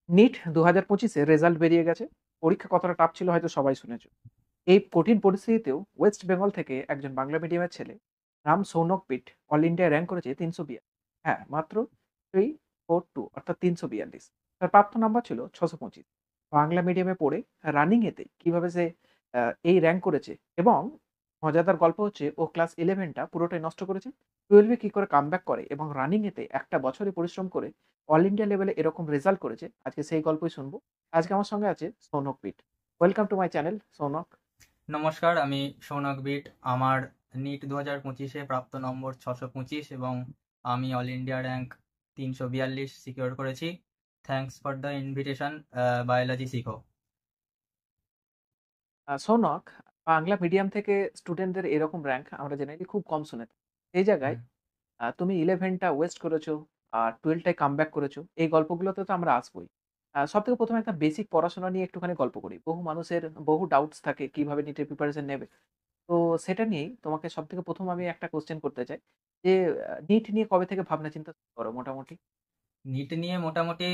NEET ২০২৫ result বেরিয়ে গেছে। পরীক্ষা কতটা টাফ ছিল হয়তো সবাই শুনেছো। এই কঠিন পরিস্থিতিতেও ওয়েস্ট বেঙ্গল থেকে একজন বাংলা মিডিয়ামের ছেলে রাম সৌনক পিট অল ইন্ডিয়া র্যাঙ্ক করেছে ৩৪২। হ্যাঁ, মাত্র 342 অর্থাৎ ৩৪২। তার প্রাপ্ত নাম্বার ছিল ৬২৫। বাংলা মিডিয়ামে পড়ে রানিং এতে কিভাবে সে এই র্যাঙ্ক করেছে এবং মজাদার গল্প হচ্ছে ও ক্লাস 11 টা পুরোটাই নষ্ট করেছে। 12 এ কি করে কামব্যাক করে এবং রানিং এতে একটা বছরে পরিশ্রম করে অল ইন্ডিয়া লেভেলে এরকম রেজাল্ট করেছে। আজকে সেই গল্পই শুনবো। আজকে আমার সঙ্গে আছে সৌনক পিট। Welcome to my channel Saunak. নমস্কার, আমি সৌনক বিট। আমার নিট 2025-এ প্রাপ্ত নম্বর 625 এবং আমি অল ইন্ডিয়া র্যাঙ্ক 342 সিকিউর করেছি। Thanks for the invitation. Biology শিখো। সৌনক, বাংলা মিডিয়াম থেকে স্টুডেন্টদের এরকম র্যাঙ্ক আমরা জেনারেলি খুব কম শুনে থাকি। এই জায়গায় হুম। তুমি 11 টা ওয়েস্ট করেছো আর 12 টায় কামব্যাক করেছো। এই গল্পগুলোতে তো আমরা আসবোই। সবথেকে ১ম এ একটা বেসিক পড়াশোনা নিয়ে একটুখানি গল্প করি। বহু মানুষের বহু ডাউটস থাকে কিভাবে নিটের প্রিপারেশন নেবে। তো সেটা নিয়েই তোমাকে সবথেকে ১ম আমি একটা কোয়েশ্চেন করতে চাই যে নিট নিয়ে কবে থেকে ভাবনা চিন্তা শুরু করো মোটামুটি? নিট নিয়ে মোটামুটি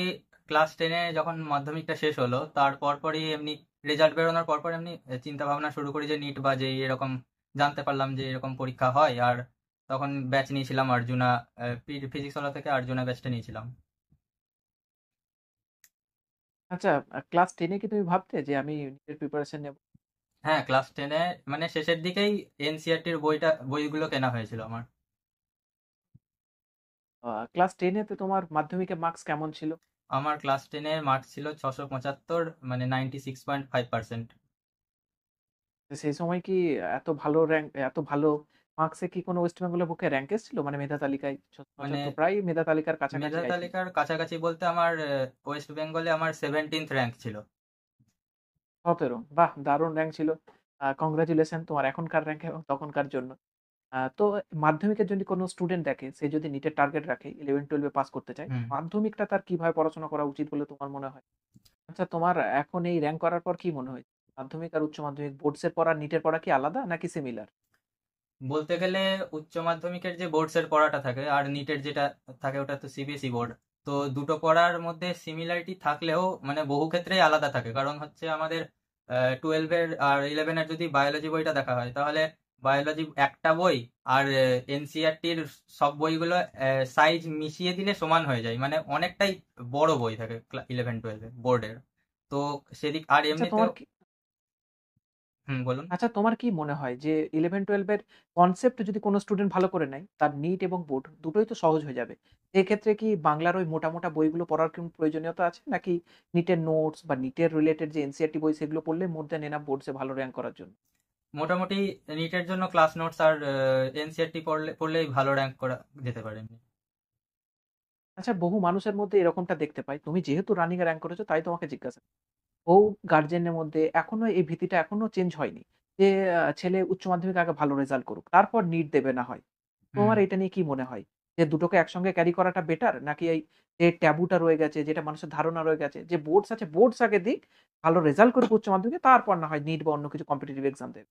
ক্লাস 10-এ যখন মাধ্যমিকটা শেষ হলো, তারপর পরই এমনি রেজাল্ট বেরোনোর পর এমনি চিন্তা ভাবনা শুরু করি যে নিট বা যেই এরকম জানতে পারলাম যে এরকম পরীক্ষা হয়। আর তখন ব্যাচ নিয়েছিলাম অর্জুনা, ফিজিক্স ওয়ালা থেকে অর্জুনা ব্যাচটা নিয়েছিলাম। আচ্ছা, ক্লাস 10 এ কি তুমি ভাবতে যে আমি নিটের প্রিপারেশন নেব? হ্যাঁ, ক্লাস 10-এ মানে শেষের দিকেই এনসিইআরটির বইগুলো কেনা হয়েছিল আমার। ক্লাস 10 এতে তোমার মাধ্যমিকের মার্কস কেমন ছিল? আমার ক্লাস 10-এর মার্কস ছিল 675, মানে 96.5%। সেই সময় কি এত ভালো মার্কসে কি কোনো ওয়েস্ট বেঙ্গলের পক্ষে র্যাঙ্ক এসেছিল? মানে মেধা তালিকায় মানে ৭৫ প্রায় মেধা তালিকার কাছাকাছি মেধা আই থিংক। তালিকার কাছাকাছি বলতে আমার ওয়েস্ট বেঙ্গলে আমার 17th র্যাঙ্ক ছিল। ১৭, বাহ! দারুণ র্যাঙ্ক ছিল। কংগ্রাচুলেশন তোমার এখনকার র্যাঙ্ক এবং তখনকার জন্য। তো মাধ্যমিকের যদি কোনো স্টুডেন্ট দেখে, সে যদি নিটের টার্গেট রাখে 11-12 এ পাস করতে চায়, হুম। মাধ্যমিকটা তার কিভাবে পড়াশোনা করা উচিত বলে তোমার মনে হয়? আচ্ছা, তোমার এখন এই র‍্যাংক করার পর কি মনে হয়? মাধ্যমিক আর উচ্চ মাধ্যমিক বোর্ডস এর পড়া, নিটের পড়া কি আলাদা নাকি সিমিলার? বলতে গেলে উচ্চ মাধ্যমিকের যে বোর্ডসের পড়াটা থাকে আর নিটের যেটা থাকে ওটা তো সিবিএসই বোর্ড। তো দুটো পড়ার মধ্যে সিমিলারিটি থাকলেও মানে বহু ক্ষেত্রেই আলাদা থাকে, কারণ হচ্ছে আমাদের 12-এর আর 11-এর যদি বায়োলজি বইটা দেখা হয় তাহলে বায়োলজি একটা বই আর এনসিইআরটির সব বইগুলো সাইজ মিশিয়ে দিলে সমান হয়ে যায়, মানে অনেকটাই বড় বই থাকে 11-12 বোর্ডের। তো সেদিক আর আচ্ছা এমনিতেও। তোমার কি হুম, বলুন। আচ্ছা তোমার কি মনে হয় যে 11-12 এর কনসেপ্ট যদি কোন স্টুডেন্ট ভালো করে নেয়, তার নিট এবং বোর্ড দুটোই তো সহজ হয়ে যাবে। এক্ষেত্রে কি বাংলার ওই মোটা বইগুলো পড়ার কি প্রয়োজনীয়তা আছে? নাকি নিটের নোটস বা নিটের রিলেটেড যে এনসিইআরটি বই সেগুলো পড়লে মোর দ্যান এনাফ বোর্ডস এ ভালো র‍্যাংক করার জন্য? মোটামুটি নিটের জন্য ক্লাস নোটস আর এনসিআরটি পড়লেই ভালো র্যাঙ্ক করা যেতে পারে এমনি। আচ্ছা, বহু মানুষের মধ্যে এরকমটা দেখতে পাই। তুমি যেহেতু রানিং এ র‍্যাংক করেছো তাই তোমাকে জিজ্ঞাসা। বহু গার্ডিয়ানের মধ্যে এখনো এই ভীতিটা এখনো চেঞ্জ হয়নি। যে ছেলে উচ্চ মাধ্যমিক আগে ভালো রেজাল্ট করুক। তারপর নিট দেবে না হয়। হুম। তোমার এটা নিয়ে কি মনে হয়? যে দুটোকে একসঙ্গে ক্যারি করাটা বেটার? নাকি এই যে ট্যাবুটা রয়ে গেছে, যেটা মানুষের ধারণা রয়ে গেছে যে বোর্ডস আছে, বোর্ডস আগে দিক, ভালো রেজাল্ট করুক উচ্চ মাধ্যমিকে, তারপর না হয় নিট বা অন্য কিছু কম্পিটিটিভ এক্সাম দেবে।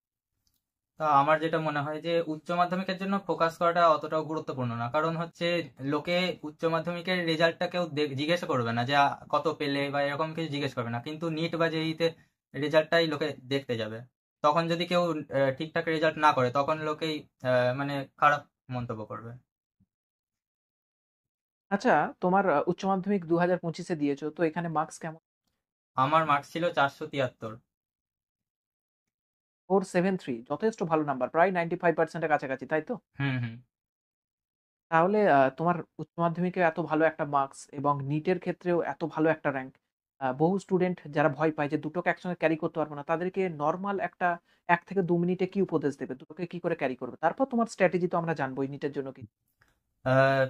তা আমার যেটা মনে হয় যে উচ্চ মাধ্যমিকের জন্য ফোকাস করাটা অতটাও গুরুত্বপূর্ণ না, কারণ হচ্ছে লোকে উচ্চ মাধ্যমিকের রেজাল্টটা কেউ জিজ্ঞেস করবে না যে কত পেলে বা এরকম কিছু জিজ্ঞেস করবে না, কিন্তু নিট বা জেইতে রেজাল্টটাই লোকে দেখতে যাবে। তখন যদি কেউ ঠিকঠাক রেজাল্ট না করে তখন লোকেই মানে খারাপ মন্তব্য করবে। আচ্ছা, তোমার উচ্চ মাধ্যমিক ২০২৫ এ দিয়েছো। তো এখানে মার্কস কেমন? আমার মার্কস ছিল 473। 473, যথেষ্ট ভালো নাম্বার। প্রায় 95% এর কাছাকাছি, তাই তো? হুম, হুম। তাহলে তোমার উচ্চ মাধ্যমিকে এত ভালো একটা মার্কস এবং নিটের ক্ষেত্রেও এত ভালো একটা র‍্যাংক। বহু স্টুডেন্ট যারা ভয় পায় যে দুটোকে একসঙ্গে ক্যারি করতে পারব না, তাদেরকে নরমাল একটা ১ থেকে ২ মিনিটে কি উপদেশ দেবে? দুটোকে কি করে ক্যারি করবে? তারপর তোমার স্ট্র্যাটেজি তো আমরা জানবোই নিটের জন্য কি। আহ,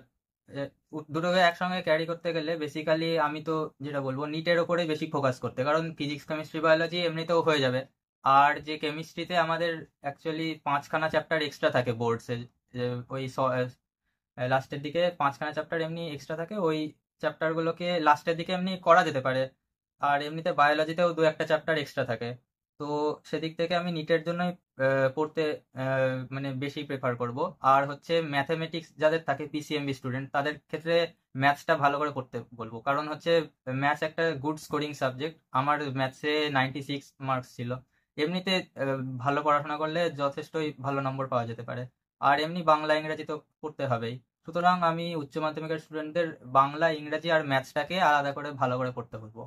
দুটোকে একসঙ্গে ক্যারি করতে গেলে বেসিক্যালি আমি তো যেটা বলবো নিটের ওপরে বেশি ফোকাস করতে, কারণ ফিজিক্স কেমিস্ট্রি বায়োলজি এমনিতেও হয়ে যাবে। আর যে কেমিস্ট্রিতে আমাদের অ্যাকচুয়ালি 5খানা চ্যাপ্টার এক্সট্রা থাকে বোর্ডসে, ওই লাস্টের দিকে 5খানা চ্যাপ্টার এমনি এক্সট্রা থাকে, ওই চ্যাপ্টারগুলোকে লাস্টের দিকে এমনি করা যেতে পারে। আর এমনিতে বায়োলজিতেও দু একটা চ্যাপ্টার এক্সট্রা থাকে। তো সেদিক থেকে আমি নিটের জন্যই পড়তে মানে বেশি প্রেফার করব। আর হচ্ছে ম্যাথমেটিক্স যাদের থাকে, পিসিএমবি স্টুডেন্ট, তাদের ক্ষেত্রে ম্যাথসটা ভালো করে করতে বলবো, কারণ হচ্ছে ম্যাথস একটা গুড স্কোরিং সাবজেক্ট। আমার ম্যাথসে 96 মার্কস ছিল। এমনিতে ভালো পড়াশোনা করলে যথেষ্টই ভালো নম্বর পাওয়া যেতে পারে। আর এমনি বাংলা ইংরেজি তো পড়তে হবেই। সুতরাং আমি উচ্চ মাধ্যমিকের স্টুডেন্টদের বাংলা, ইংরেজি আর ম্যাথসটাকে আলাদা করে ভালো করে পড়তে বলবো।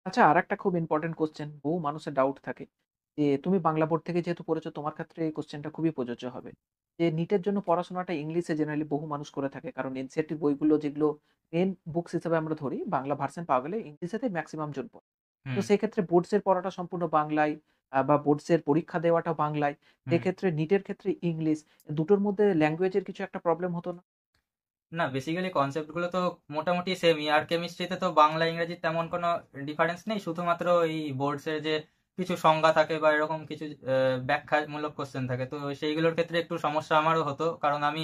আচ্ছা, আরেকটা খুব ইম্পোর্টেন্ট কোয়েশ্চেন, বহু মানুষের ডাউট থাকে যে তুমি বাংলা বোর্ড থেকে যেহেতু পড়েছো তোমার ক্ষেত্রে এই কোয়েশ্চেনটা খুবই প্রযোজ্য হবে। যে নিটের জন্য পড়াশোনাটা ইংলিশে জেনারেলি বহু মানুষ করে থাকে। কারণ এনসিইআরটির বইগুলো যেগুলো মেইন বুকস হিসেবে আমরা ধরি, বাংলা ভার্সন পাওয়া গেলে ইংলিশেতেই মেক্সিমাম জন পড়ে। তো হুম সেক্ষেত্রে বোর্ডসের পড়াটা সম্পূর্ণ বাংলায়, বা বোর্ডসের পরীক্ষা দেওয়াটাও বাংলায়। হুম সেক্ষেত্রে নিটের ক্ষেত্রে ইংলিশ, দুটোর মধ্যে ল্যাঙ্গুয়েজের কিছু একটা প্রবলেম হতো না? না, বেসিক্যালি কনসেপ্টগুলো তো মোটামুটি সেমই। আর কেমিস্ট্রিতে তো বাংলা ইংরেজি তেমন কোনো ডিফারেন্স নেই, শুধুমাত্র এই বোর্ডসের যে কিছু সংজ্ঞা থাকে বা এরকম কিছু ব্যাখ্যামূলক কোশ্চেন থাকে, তো সেইগুলোর ক্ষেত্রে একটু সমস্যা আমারও হতো, কারণ আমি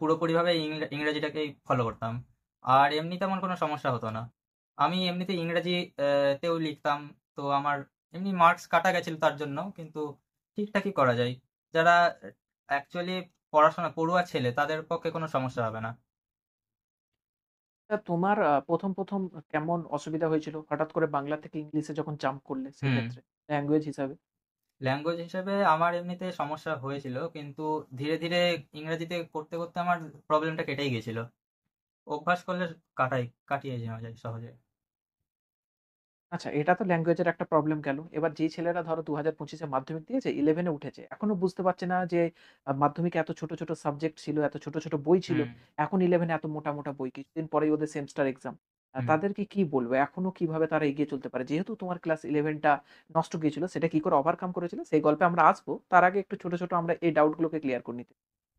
পুরোপুরিভাবে ইংরেজিটাকেই ফলো করতাম। আর এমনি তেমন কোনো সমস্যা হতো না। আমি এমনিতে ইংরেজি তেও লিখতাম। তো আমার এমনি মার্কস কাটা গেছিল তার জন্য, কিন্তু ঠিকঠাকই করা যায়। যারা অ্যাকচুয়ালি পড়াশোনা পড়ুয়া ছেলে, তাদের পক্ষে কোনো সমস্যা হবে না। তা তোমার ১ম কেমন অসুবিধা হয়েছিল? হঠাৎ করে বাংলা থেকে ইংলিশে যখন জাম্প করলে হুম সেক্ষেত্রে ল্যাঙ্গুয়েজ হিসাবে? ল্যাঙ্গুয়েজ হিসেবে আমার এমনিতে সমস্যা হয়েছিল, কিন্তু ধীরে ধীরে ইংরেজিতে করতে করতে আমার প্রবলেমটা কেটেই গেছিল। অভ্যাস করলে কাটিয়ে যাওয়া যায় সহজে। আচ্ছা, এটা তো ল্যাঙ্গুয়েজের একটা প্রবলেম গেল। এবার যেই ছেলেরা ধরো ২০২৫ এ মাধ্যমিক দিয়েছে, 11 এ উঠেছে। এখনো বুঝতে পারছে না যে মাধ্যমিকে এত ছোট, ছোট সাবজেক্ট ছিল, এত ছোট, ছোট বই ছিল। হুম এখন 11 এ এত মোটা, মোটা বই। কিছুদিন পরেই ওদের সেমেস্টার এক্সাম। হুম তাদেরকে কি বলবে? এখনো কিভাবে তারা এগিয়ে চলতে পারে? যেহেতু তোমার ক্লাস 11 টা নষ্ট গিয়েছিল, সেটা কি করে ওভারকাম করেছিলে সেই গল্পে আমরা আসবো। তার আগে একটু ছোট, ছোট আমরা এই ডাউট গুলোকে ক্লিয়ার করে নিতে।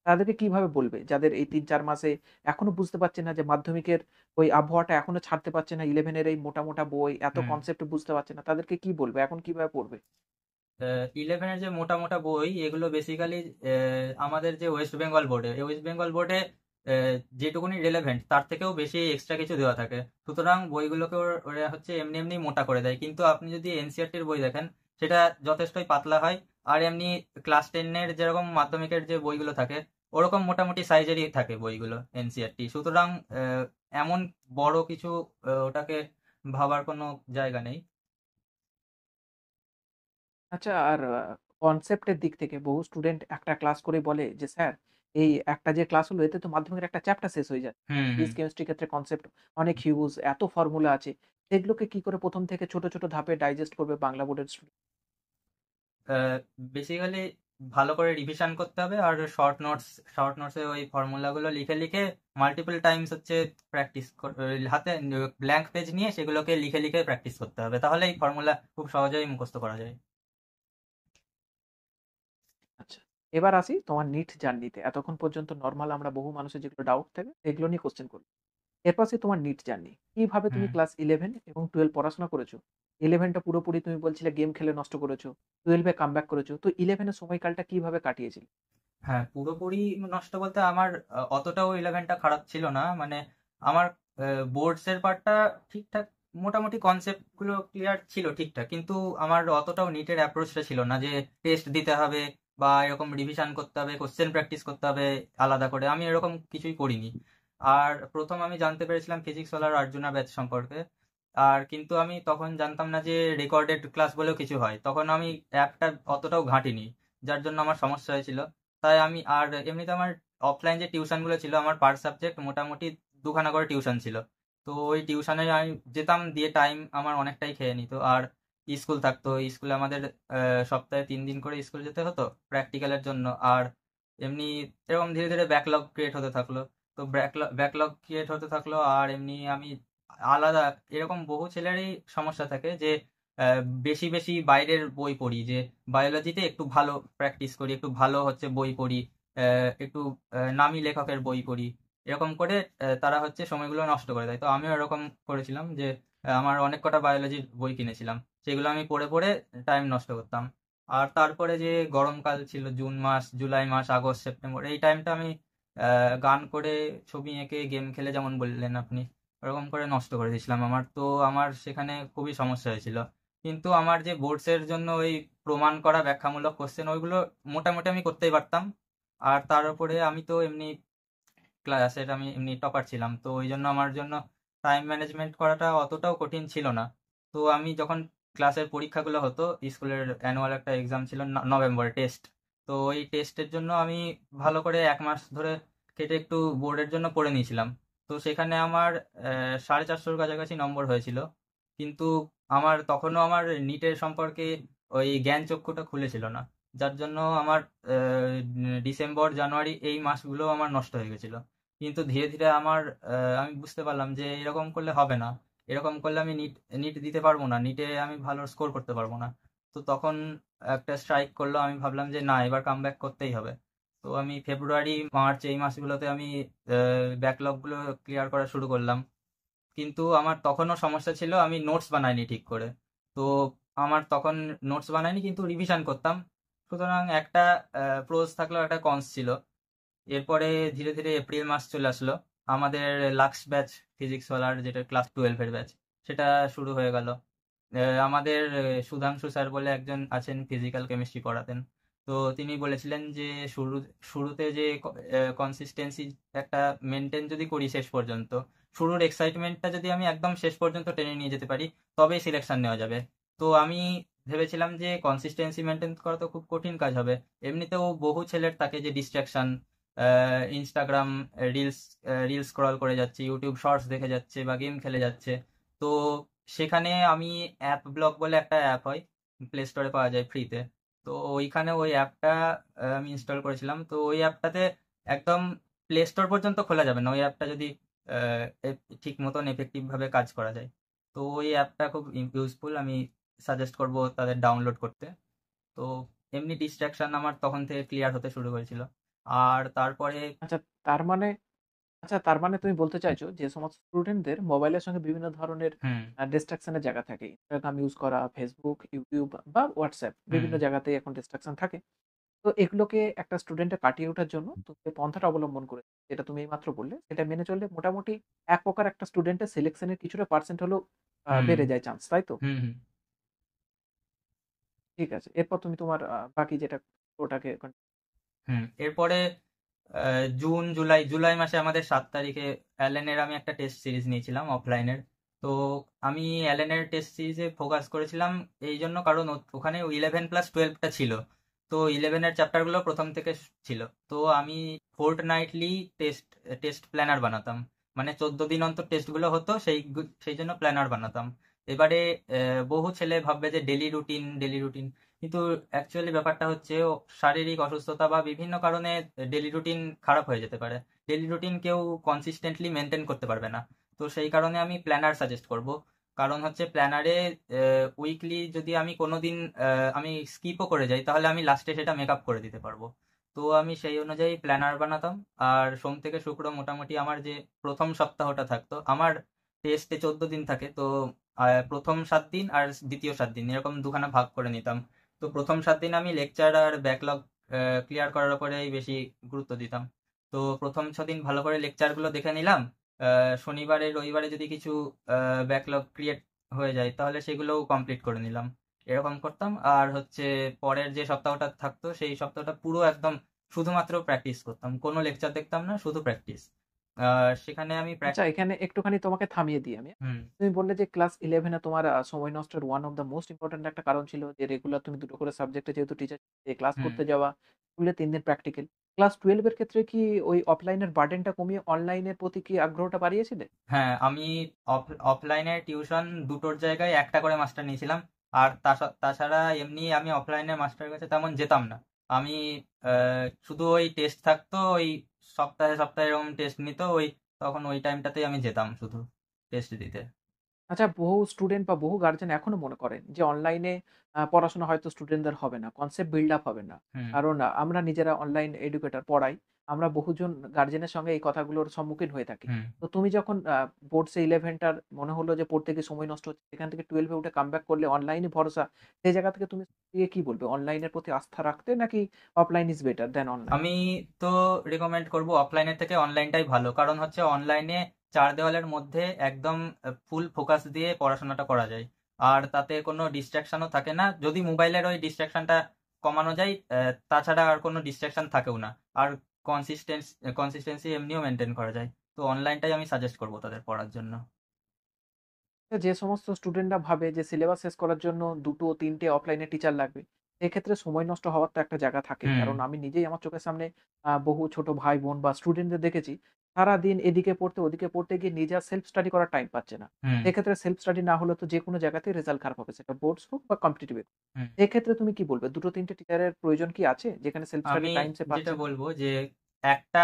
তাদেরকে কিভাবে বলবে? যাদের এই ৩-৪ মাসে এখনো বুঝতে পারছে না যে মাধ্যমিকের ওই আবহাওয়াটা এখনো ছাড়তে পারছে না, 11 এর এই মোটা, মোটা বই, এত হুম কনসেপ্ট বুঝতে পারছে না। তাদেরকে কি বলবে? এখন কিভাবে পড়বে? 11-এর যে মোটা মোটা বই, এগুলো বেসিক্যালি আমাদের যে ওয়েস্ট বেঙ্গল বোর্ডে, এই ওয়েস্ট বেঙ্গল বোর্ডে যেটুকুনি রেলেভেন্ট তার থেকেও বেশি এক্সট্রা কিছু দেওয়া থাকে। সুতরাং বইগুলোকে ওরা হচ্ছে এমনি এমনি মোটা করে দেয়, কিন্তু আপনি যদি এনসিআরটির বই দেখেন, সেটা যথেষ্টই পাতলা হয়। আর এমনি ক্লাস 10-এর যেরকম মাধ্যমিকের যে বইগুলো থাকে, ওরকম মোটামুটি সাইজেরই থাকে বইগুলো এনসিআরটি। সুতরাং এমন বড় কিছু ওটাকে ভাবার কোনো জায়গা নেই। আচ্ছা, আর কনসেপ্টের দিক থেকে বহু স্টুডেন্ট একটা ক্লাস করেই বলে যে, "স্যার, এই একটা যে ক্লাস হলো এতে তো মাধ্যমিকের একটা চ্যাপ্টার শেষ হয়ে যায়।" হুম হুম ফিজিক্স, কেমিস্ট্রির ক্ষেত্রে কনসেপ্ট অনেক হিউজ, এত ফর্মুলা আছে। সেগুলোকে কি করে ১ম থেকে ছোট, ছোট ধাপে ডাইজেস্ট করবে বাংলা বোর্ডের স্টুডেন্ট? বেসিক্যালি ভালো করে রিভিশন করতে হবে, আর শর্ট নোটসে ওই ফর্মুলাগুলো লিখে লিখে মাল্টিপল টাইমস হচ্ছে প্র্যাকটিস, হাতে ব্ল্যাঙ্ক পেজ নিয়ে সেগুলোকে লিখে লিখে প্র্যাকটিস করতে হবে, তাহলে এই ফর্মুলা খুব সহজেই মুখস্থ করা যায়। আচ্ছা। এবার আসি তোমার নিট জার্নিতে। এতক্ষণ পর্যন্ত নরমাল আমরা বহু মানুষের যেগুলো ডাউট থাকে সেগুলো নিয়ে কোয়েশ্চেন করলাম। এরপর আসি তোমার নিট জার্নি। কিভাবে তুমি হুম ক্লাস 11 এবং 12 পড়াশোনা করেছো? 11 টা পুরোপুরি তুমি বলছিলে গেম খেলে নষ্ট করেছো। 12 এ কামব্যাক করেছো। তো 11 এর সময়কালটা কিভাবে কাটিয়েছিলে? হ্যাঁ, পুরোপুরি নষ্ট বলতে আমার অতটাও ইলেভেনটা খারাপ ছিল না। মানে আমার বোর্ডস এর পার্টটা ঠিকঠাক, মোটামুটি কনসেপ্ট গুলো ক্লিয়ার ছিল ঠিকঠাক, কিন্তু আমার অতটাও নিটের অ্যাপ্রোচটা ছিল না যে টেস্ট দিতে হবে বা এরকম রিভিশন করতে হবে, কোশ্চেন প্র্যাকটিস করতে হবে আলাদা করে। আমি এরকম কিছুই করিনি। আর প্রথম আমি জানতে পেরেছিলাম ফিজিক্স ওয়ালার অর্জুনা ব্যাচ সম্পর্কে। আর কিন্তু আমি তখন জানতাম না যে রেকর্ডেড ক্লাস বলেও কিছু হয়, তখন আমি অ্যাপটা অতটাও ঘাঁটিনি, যার জন্য আমার সমস্যা হয়েছিল। তাই আমি, আর এমনিতে আমার অফলাইন যে টিউশনগুলো ছিল, আমার পার সাবজেক্ট মোটামুটি দুখানা করে টিউশন ছিল। তো ওই টিউশনে আমি যেতাম, দিয়ে টাইম আমার অনেকটাই খেয়ে নিত। আর স্কুল থাকতো, স্কুলে আমাদের সপ্তাহে 3 দিন করে স্কুল যেতে হতো প্র্যাকটিক্যালের জন্য। আর এমনি এরকম ধীরে ধীরে ব্যাকলগ ক্রিয়েট হতে থাকলো। তো ব্যাকলগ ক্রিয়েট হতে থাকলো, আর এমনি আমি আলাদা, এরকম বহু ছেলেরই সমস্যা থাকে যে বেশি বেশি বাইরের বই পড়ি, যে বায়োলজিতে একটু ভালো প্র্যাকটিস করি, একটু ভালো হচ্ছে বই পড়ি, একটু নামি লেখকের বই পড়ি, এরকম করে তারা হচ্ছে সময়গুলো নষ্ট করে দেয়। তো আমিও এরকম করেছিলাম যে আমার অনেক কটা বায়োলজির বই কিনেছিলাম, সেগুলো আমি পড়ে পড়ে টাইম নষ্ট করতাম। আর তারপরে যে গরমকাল ছিল, জুন মাস, জুলাই মাস, আগস্ট, সেপ্টেম্বর, এই টাইমটা আমি গান করে, ছবি এঁকে, গেম খেলে, যেমন বললেন আপনি, ওরকম করে নষ্ট করে দিয়েছিলাম। আমার সেখানে খুবই সমস্যা হয়েছিল। কিন্তু আমার যে বোর্ডসের জন্য ওই প্রমাণ করা ব্যাখ্যামূলক কোশ্চেন ওইগুলো মোটামুটি আমি করতেই পারতাম। আর তার উপরে আমি তো এমনি ক্লাসের আমি এমনি টপার ছিলাম, তো ওই জন্য আমার জন্য টাইম ম্যানেজমেন্ট করাটা অতটাও কঠিন ছিল না। তো আমি যখন ক্লাসের পরীক্ষাগুলো হতো, স্কুলের অ্যানুয়াল একটা এক্সাম ছিল নভেম্বরে টেস্ট, তো ওই টেস্টের জন্য আমি ভালো করে 1 মাস ধরে কেটে একটু বোর্ডের জন্য পড়ে নিয়েছিলাম। তো সেখানে আমার 450-র কাছাকাছি নম্বর হয়েছিল। কিন্তু তখনও আমার নিটের সম্পর্কে ওই জ্ঞান চক্ষুটা খুলেছিল না, যার জন্য আমার ডিসেম্বর জানুয়ারি এই মাসগুলো আমার নষ্ট হয়ে গেছিল। কিন্তু ধীরে ধীরে আমি বুঝতে পারলাম যে এরকম করলে হবে না, এরকম করলে আমি নিট নিট দিতে পারবো না, নিটে আমি ভালো স্কোর করতে পারবো না। তো তখন একটা স্ট্রাইক করলো, আমি ভাবলাম যে না, এবার কামব্যাক করতেই হবে। তো আমি ফেব্রুয়ারি মার্চ এই মাসগুলোতে আমি ব্যাকলগগুলো ক্লিয়ার করা শুরু করলাম। কিন্তু আমার তখনও সমস্যা ছিল, আমি নোটস বানাইনি ঠিক করে। তো আমার তখন নোটস বানাইনি কিন্তু রিভিশন করতাম। সুতরাং একটা প্রোজ থাকলো, একটা কনস ছিল। এরপরে ধীরে ধীরে এপ্রিল মাস চলে আসলো, আমাদের লাক্স ব্যাচ ফিজিক্স ওয়ালার, যেটা ক্লাস 12-এর ব্যাচ, সেটা শুরু হয়ে গেল। আমাদের সুধাংশু স্যার বলে একজন আছেন, ফিজিক্যাল কেমিস্ট্রি পড়াতেন। তো তিনি বলেছিলেন যে শুরুতে যে কনসিস্টেন্সি একটা মেনটেন যদি করি শেষ পর্যন্ত, শুরুর এক্সাইটমেন্টটা যদি আমি একদম শেষ পর্যন্ত টেনে নিয়ে যেতে পারি, তবেই সিলেকশন নেওয়া যাবে। তো আমি ভেবেছিলাম যে কনসিস্টেন্সি মেনটেন করা তো খুব কঠিন কাজ হবে। এমনিতেও বহু ছেলের থাকে যে distraction, Instagram reels reels scroll করে যাচ্ছে, ইউটিউব শর্টস দেখে যাচ্ছে বা গেম খেলে যাচ্ছে। তো সেখানে আমি অ্যাপ ব্লক বলে একটা অ্যাপ হয়, প্লে স্টোরে পাওয়া যায় ফ্রিতে। তো ওইখানে ওই অ্যাপটা আমি ইনস্টল করেছিলাম। তো ওই অ্যাপটাতে একদম প্লে স্টোর পর্যন্ত খোলা যাবে না ওই অ্যাপটা যদি ঠিক মতন এফেক্টিভ ভাবে কাজ করা যায়। তো ওই অ্যাপটা খুব ইউজফুল, আমি সাজেস্ট করব তাদের ডাউনলোড করতে। তো এমনি ডিস্ট্রাকশন আমার তখন থেকে ক্লিয়ার হতে শুরু করেছিল। আর তারপরে আচ্ছা, তার মানে তার মানে তুমি বলতে চাইছো যে সমস্ত স্টুডেন্টদের মোবাইলের সঙ্গে বিভিন্ন ধরনের হুম, ডিস্ট্রাকশনের জায়গা থাকে। ইনস্টাগ্রাম ইউজ করা, ফেসবুক, ইউটিউব বা হোয়াটসঅ্যাপ, হুম, বিভিন্ন জায়গাতেই এখন ডিস্ট্রাকশন থাকে। তো এগুলোকে একটা স্টুডেন্টের কাটিয়ে ওঠার জন্য তুমি যে পন্থাটা অবলম্বন করে, যেটা তুমি এইমাত্র বললে, সেটা মেনে চললে মোটামুটি এক প্রকার একটা স্টুডেন্টের সিলেকশনের কিছুটা পার্সেন্ট হলেও হুম, বেড়ে যায় চান্স, তাই তো? হুম, হুম, ঠিক আছে। এরপর তুমি তোমার বাকি যেটা ওটাকে হুম। এরপরে জুলাই মাসে আমাদের 7 তারিখে অ্যালেনের আমি একটা টেস্ট সিরিজ নিয়েছিলাম অফলাইনের। তো আমি অ্যালেনের টেস্ট সিরিজে ফোকাস করেছিলাম এই জন্য, কারণ ওখানে 11+12টা ছিল। তো 11-এর চ্যাপ্টারগুলো প্রথম থেকে ছিল। তো আমি ফোর্টনাইটলি টেস্ট টেস্ট প্ল্যানার বানাতাম, মানে 14 দিন অন্তর টেস্টগুলো হতো, সেই জন্য প্ল্যানার বানাতাম। এবারে বহু ছেলে ভাববে যে ডেলি রুটিন ডেলি রুটিন, কিন্তু অ্যাকচুয়ালি ব্যাপারটা হচ্ছে শারীরিক অসুস্থতা বা বিভিন্ন কারণে ডেলি রুটিন খারাপ হয়ে যেতে পারে। ডেলি রুটিন কেউ কনসিস্টেন্টলি মেনটেন করতে পারবে না। তো সেই কারণে আমি প্ল্যানার সাজেস্ট করব। কারণ হচ্ছে প্ল্যানারে উইকলি যদি আমি কোনোদিন আমি স্কিপও করে যাই, তাহলে আমি লাস্টে সেটা মেক আপ করে দিতে পারবো। তো আমি সেই অনুযায়ী প্ল্যানার বানাতাম। আর সোম থেকে শুক্র মোটামুটি আমার যে প্রথম সপ্তাহটা থাকতো, আমার টেস্টে 14 দিন থাকে, তো প্রথম 7 দিন আর দ্বিতীয় 7 দিন এরকম দুখানা ভাগ করে নিতাম। তো প্রথম 7 দিন আমি লেকচার আর ব্যাকলগ ক্লিয়ার করার উপরেই বেশি গুরুত্ব দিতাম। তো প্রথম 6 দিন ভালো করে লেকচারগুলো দেখে নিলাম। শনিবারে রবিবারে যদি কিছু ব্যাকলগ ক্রিয়েট হয়ে যায়, তাহলে সেগুলোও কমপ্লিট করে নিলাম। এরকম করতাম। আর হচ্ছে পরের যে সপ্তাহটা থাকতো, সেই সপ্তাহটা পুরো একদম শুধুমাত্র প্র্যাকটিস করতাম, কোনো লেকচার দেখতাম না, শুধু প্র্যাকটিস। সেখানে আমি আচ্ছা, এখানে একটুখানি তোমাকে থামিয়ে দিই আমি। হুম, তুমি বললে যে ক্লাস 11 এ তোমার সময় নষ্টের one of the most important একটা কারণ ছিল যে রেগুলার তুমি 2 টো করে সাবজেক্টে যেহেতু টিচার ক্লাস হুম। করতে যাওয়া, স্কুলে 3 দিন প্র্যাকটিক্যাল। ক্লাস 12 এর ক্ষেত্রে কি ওই অফলাইনের বার্ডেনটা কমিয়ে অনলাইনের প্রতি কি আগ্রহটা বাড়িয়েছিলে? হ্যাঁ, আমি অফলাইনে টিউশন দুটোর জায়গায় একটা করে মাস্টার নিয়েছিলাম। আর তাছাড়া এমনি আমি অফলাইনে মাস্টারের কাছে তেমন যেতাম না। আমি শুধু ওই টেস্ট থাকতো, ওই সপ্তাহে সপ্তাহে এরকম টেস্ট নিত, ওই তখন ওই টাইমটাতেই আমি যেতাম শুধু টেস্ট দিতে। আচ্ছা, বহু স্টুডেন্ট বা বহু গার্জেন এখনো মনে করেন যে অনলাইনে পড়াশোনা হয়তো স্টুডেন্টদের হবে না। কনসেপ্ট বিল্ড আপ হবে না। হুম, কারণ আমরা নিজেরা অনলাইন এডুকেটর পড়াই। আমরা বহুজন গার্জেনের সঙ্গে এই কথাগুলোর সম্মুখীন হয়ে থাকি। হুম। তো তুমি যখন পড়ছে 11 টার মনে হলো যে পড়তে গিয়ে সময় নষ্ট হচ্ছে, সেখান থেকে 12 এ উঠে কামব্যাক করলে অনলাইনই ভরসা। সেই জায়গা থেকে তুমি গিয়ে কি বলবে? অনলাইনের প্রতি আস্থা রাখতে নাকি অফলাইন ইস বেটার দ্যান অনলাইন? আমি তো রেকমেন্ড করব অফলাইনের থেকে অনলাইনটাই ভালো, কারণ হচ্ছে অনলাইনে চার দেওয়ালের মধ্যে একদম ফুল ফোকাস দিয়ে পড়াশোনাটা করা যায়। আর তাতে কোনো ডিস্ট্রাকশনও থাকে না, যদি মোবাইলের ওই ডিস্ট্রাকশনটা কমানো যায়, তাছাড়া আর কোনো ডিস্ট্রাকশন থাকেও না। আর কনসিস্টেন্সি এমনিও মেনটেন করা যায়। তো অনলাইনটাই আমি সাজেস্ট করবো তাদের পড়ার জন্য। যে সমস্ত স্টুডেন্টরা ভাবে যে সিলেবাস শেষ করার জন্য ২টো ৩টে অফলাইনে টিচার লাগবে, সেক্ষেত্রে সময় নষ্ট হওয়ার তো একটা জায়গা থাকে। হুম। কারণ আমি নিজেই আমার চোখের সামনে বহু ছোট ভাই-বোন বা স্টুডেন্টদের দেখেছি, সারাদিন এদিকে পড়তে ওদিকে পড়তে গিয়ে নিজে আর সেলফ স্টাডি করার টাইম পাচ্ছে না। হুম। সেক্ষেত্রে সেলফ স্টাডি না হলে তো যেকোনো জায়গাতেই রেজাল্ট খারাপ হবে। সেটা বোর্ডস হোক বা কম্পিটিটিভ এক্সাম। হুম। সেক্ষেত্রে তুমি কি বলবে? ২টো ৩টে টিচারের প্রয়োজন কি আছে? যেখানে সেলফ স্টাডি আমি টাইম সে যেটা পাচ্ছে না? বলবো যে একটা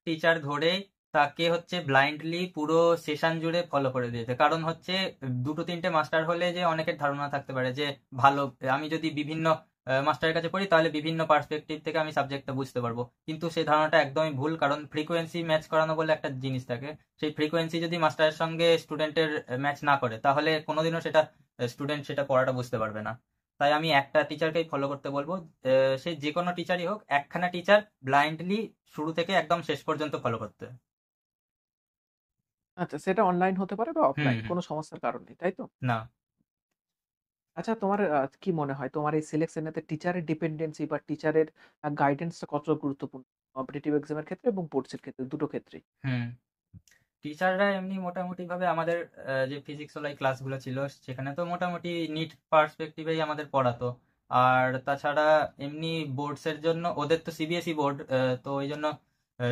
টিচার ধরে তাকে হচ্ছে ব্লাইন্ডলি পুরো সেশন জুড়ে ফলো করে দিয়েছে। কারণ হচ্ছে 2-3টে মাস্টার হলে যে অনেকের ধারণা থাকতে পারে যে ভালো, আমি যদি বিভিন্ন মাস্টারের কাছে পড়ি তাহলে বিভিন্ন পার্সপেক্টিভ থেকে আমি সাবজেক্টটা বুঝতে পারবো। কিন্তু সেই ধারণাটা একদমই ভুল, কারণ ফ্রিকোয়েন্সি ম্যাচ করানো বলে একটা জিনিস থাকে। সেই ফ্রিকোয়েন্সি যদি মাস্টারের সঙ্গে স্টুডেন্টের ম্যাচ না করে তাহলে কোনোদিনও সেটা স্টুডেন্ট সেটা পড়াটা বুঝতে পারবে না। তাই আমি একটা টিচারকেই ফলো করতে বলবো। সে যে কোনো টিচারই হোক, একখানা টিচার ব্লাইন্ডলি শুরু থেকে একদম শেষ পর্যন্ত ফলো করতে। আচ্ছা, সেটা অনলাইন হতে পারে বা হুম। অফলাইন। কোনো সমস্যার কারণ নেই, তাই তো? না। আচ্ছা, তোমার কি মনে হয় তোমার এই সিলেকশনেতে টিচারের ডিপেন্ডেন্সি বা টিচারের গাইডেন্সটা কতটা গুরুত্বপূর্ণ? কম্পিটিটিভ এক্সামের ক্ষেত্রে এবং বোর্ডস এর ক্ষেত্রে, দুটো ক্ষেত্রেই। হুম। টিচাররা এমনি মোটামুটি ভাবে আমাদের যে ফিজিক্স ওলাই ক্লাসগুলো ছিল সেখানে তো মোটামুটি নিট পার্সপেক্টিভেই আমাদের পড়াতো। আর তাছাড়া এমনি বোর্ডসের জন্য ওদের তো সিবিএসই বোর্ড, তো ওই জন্য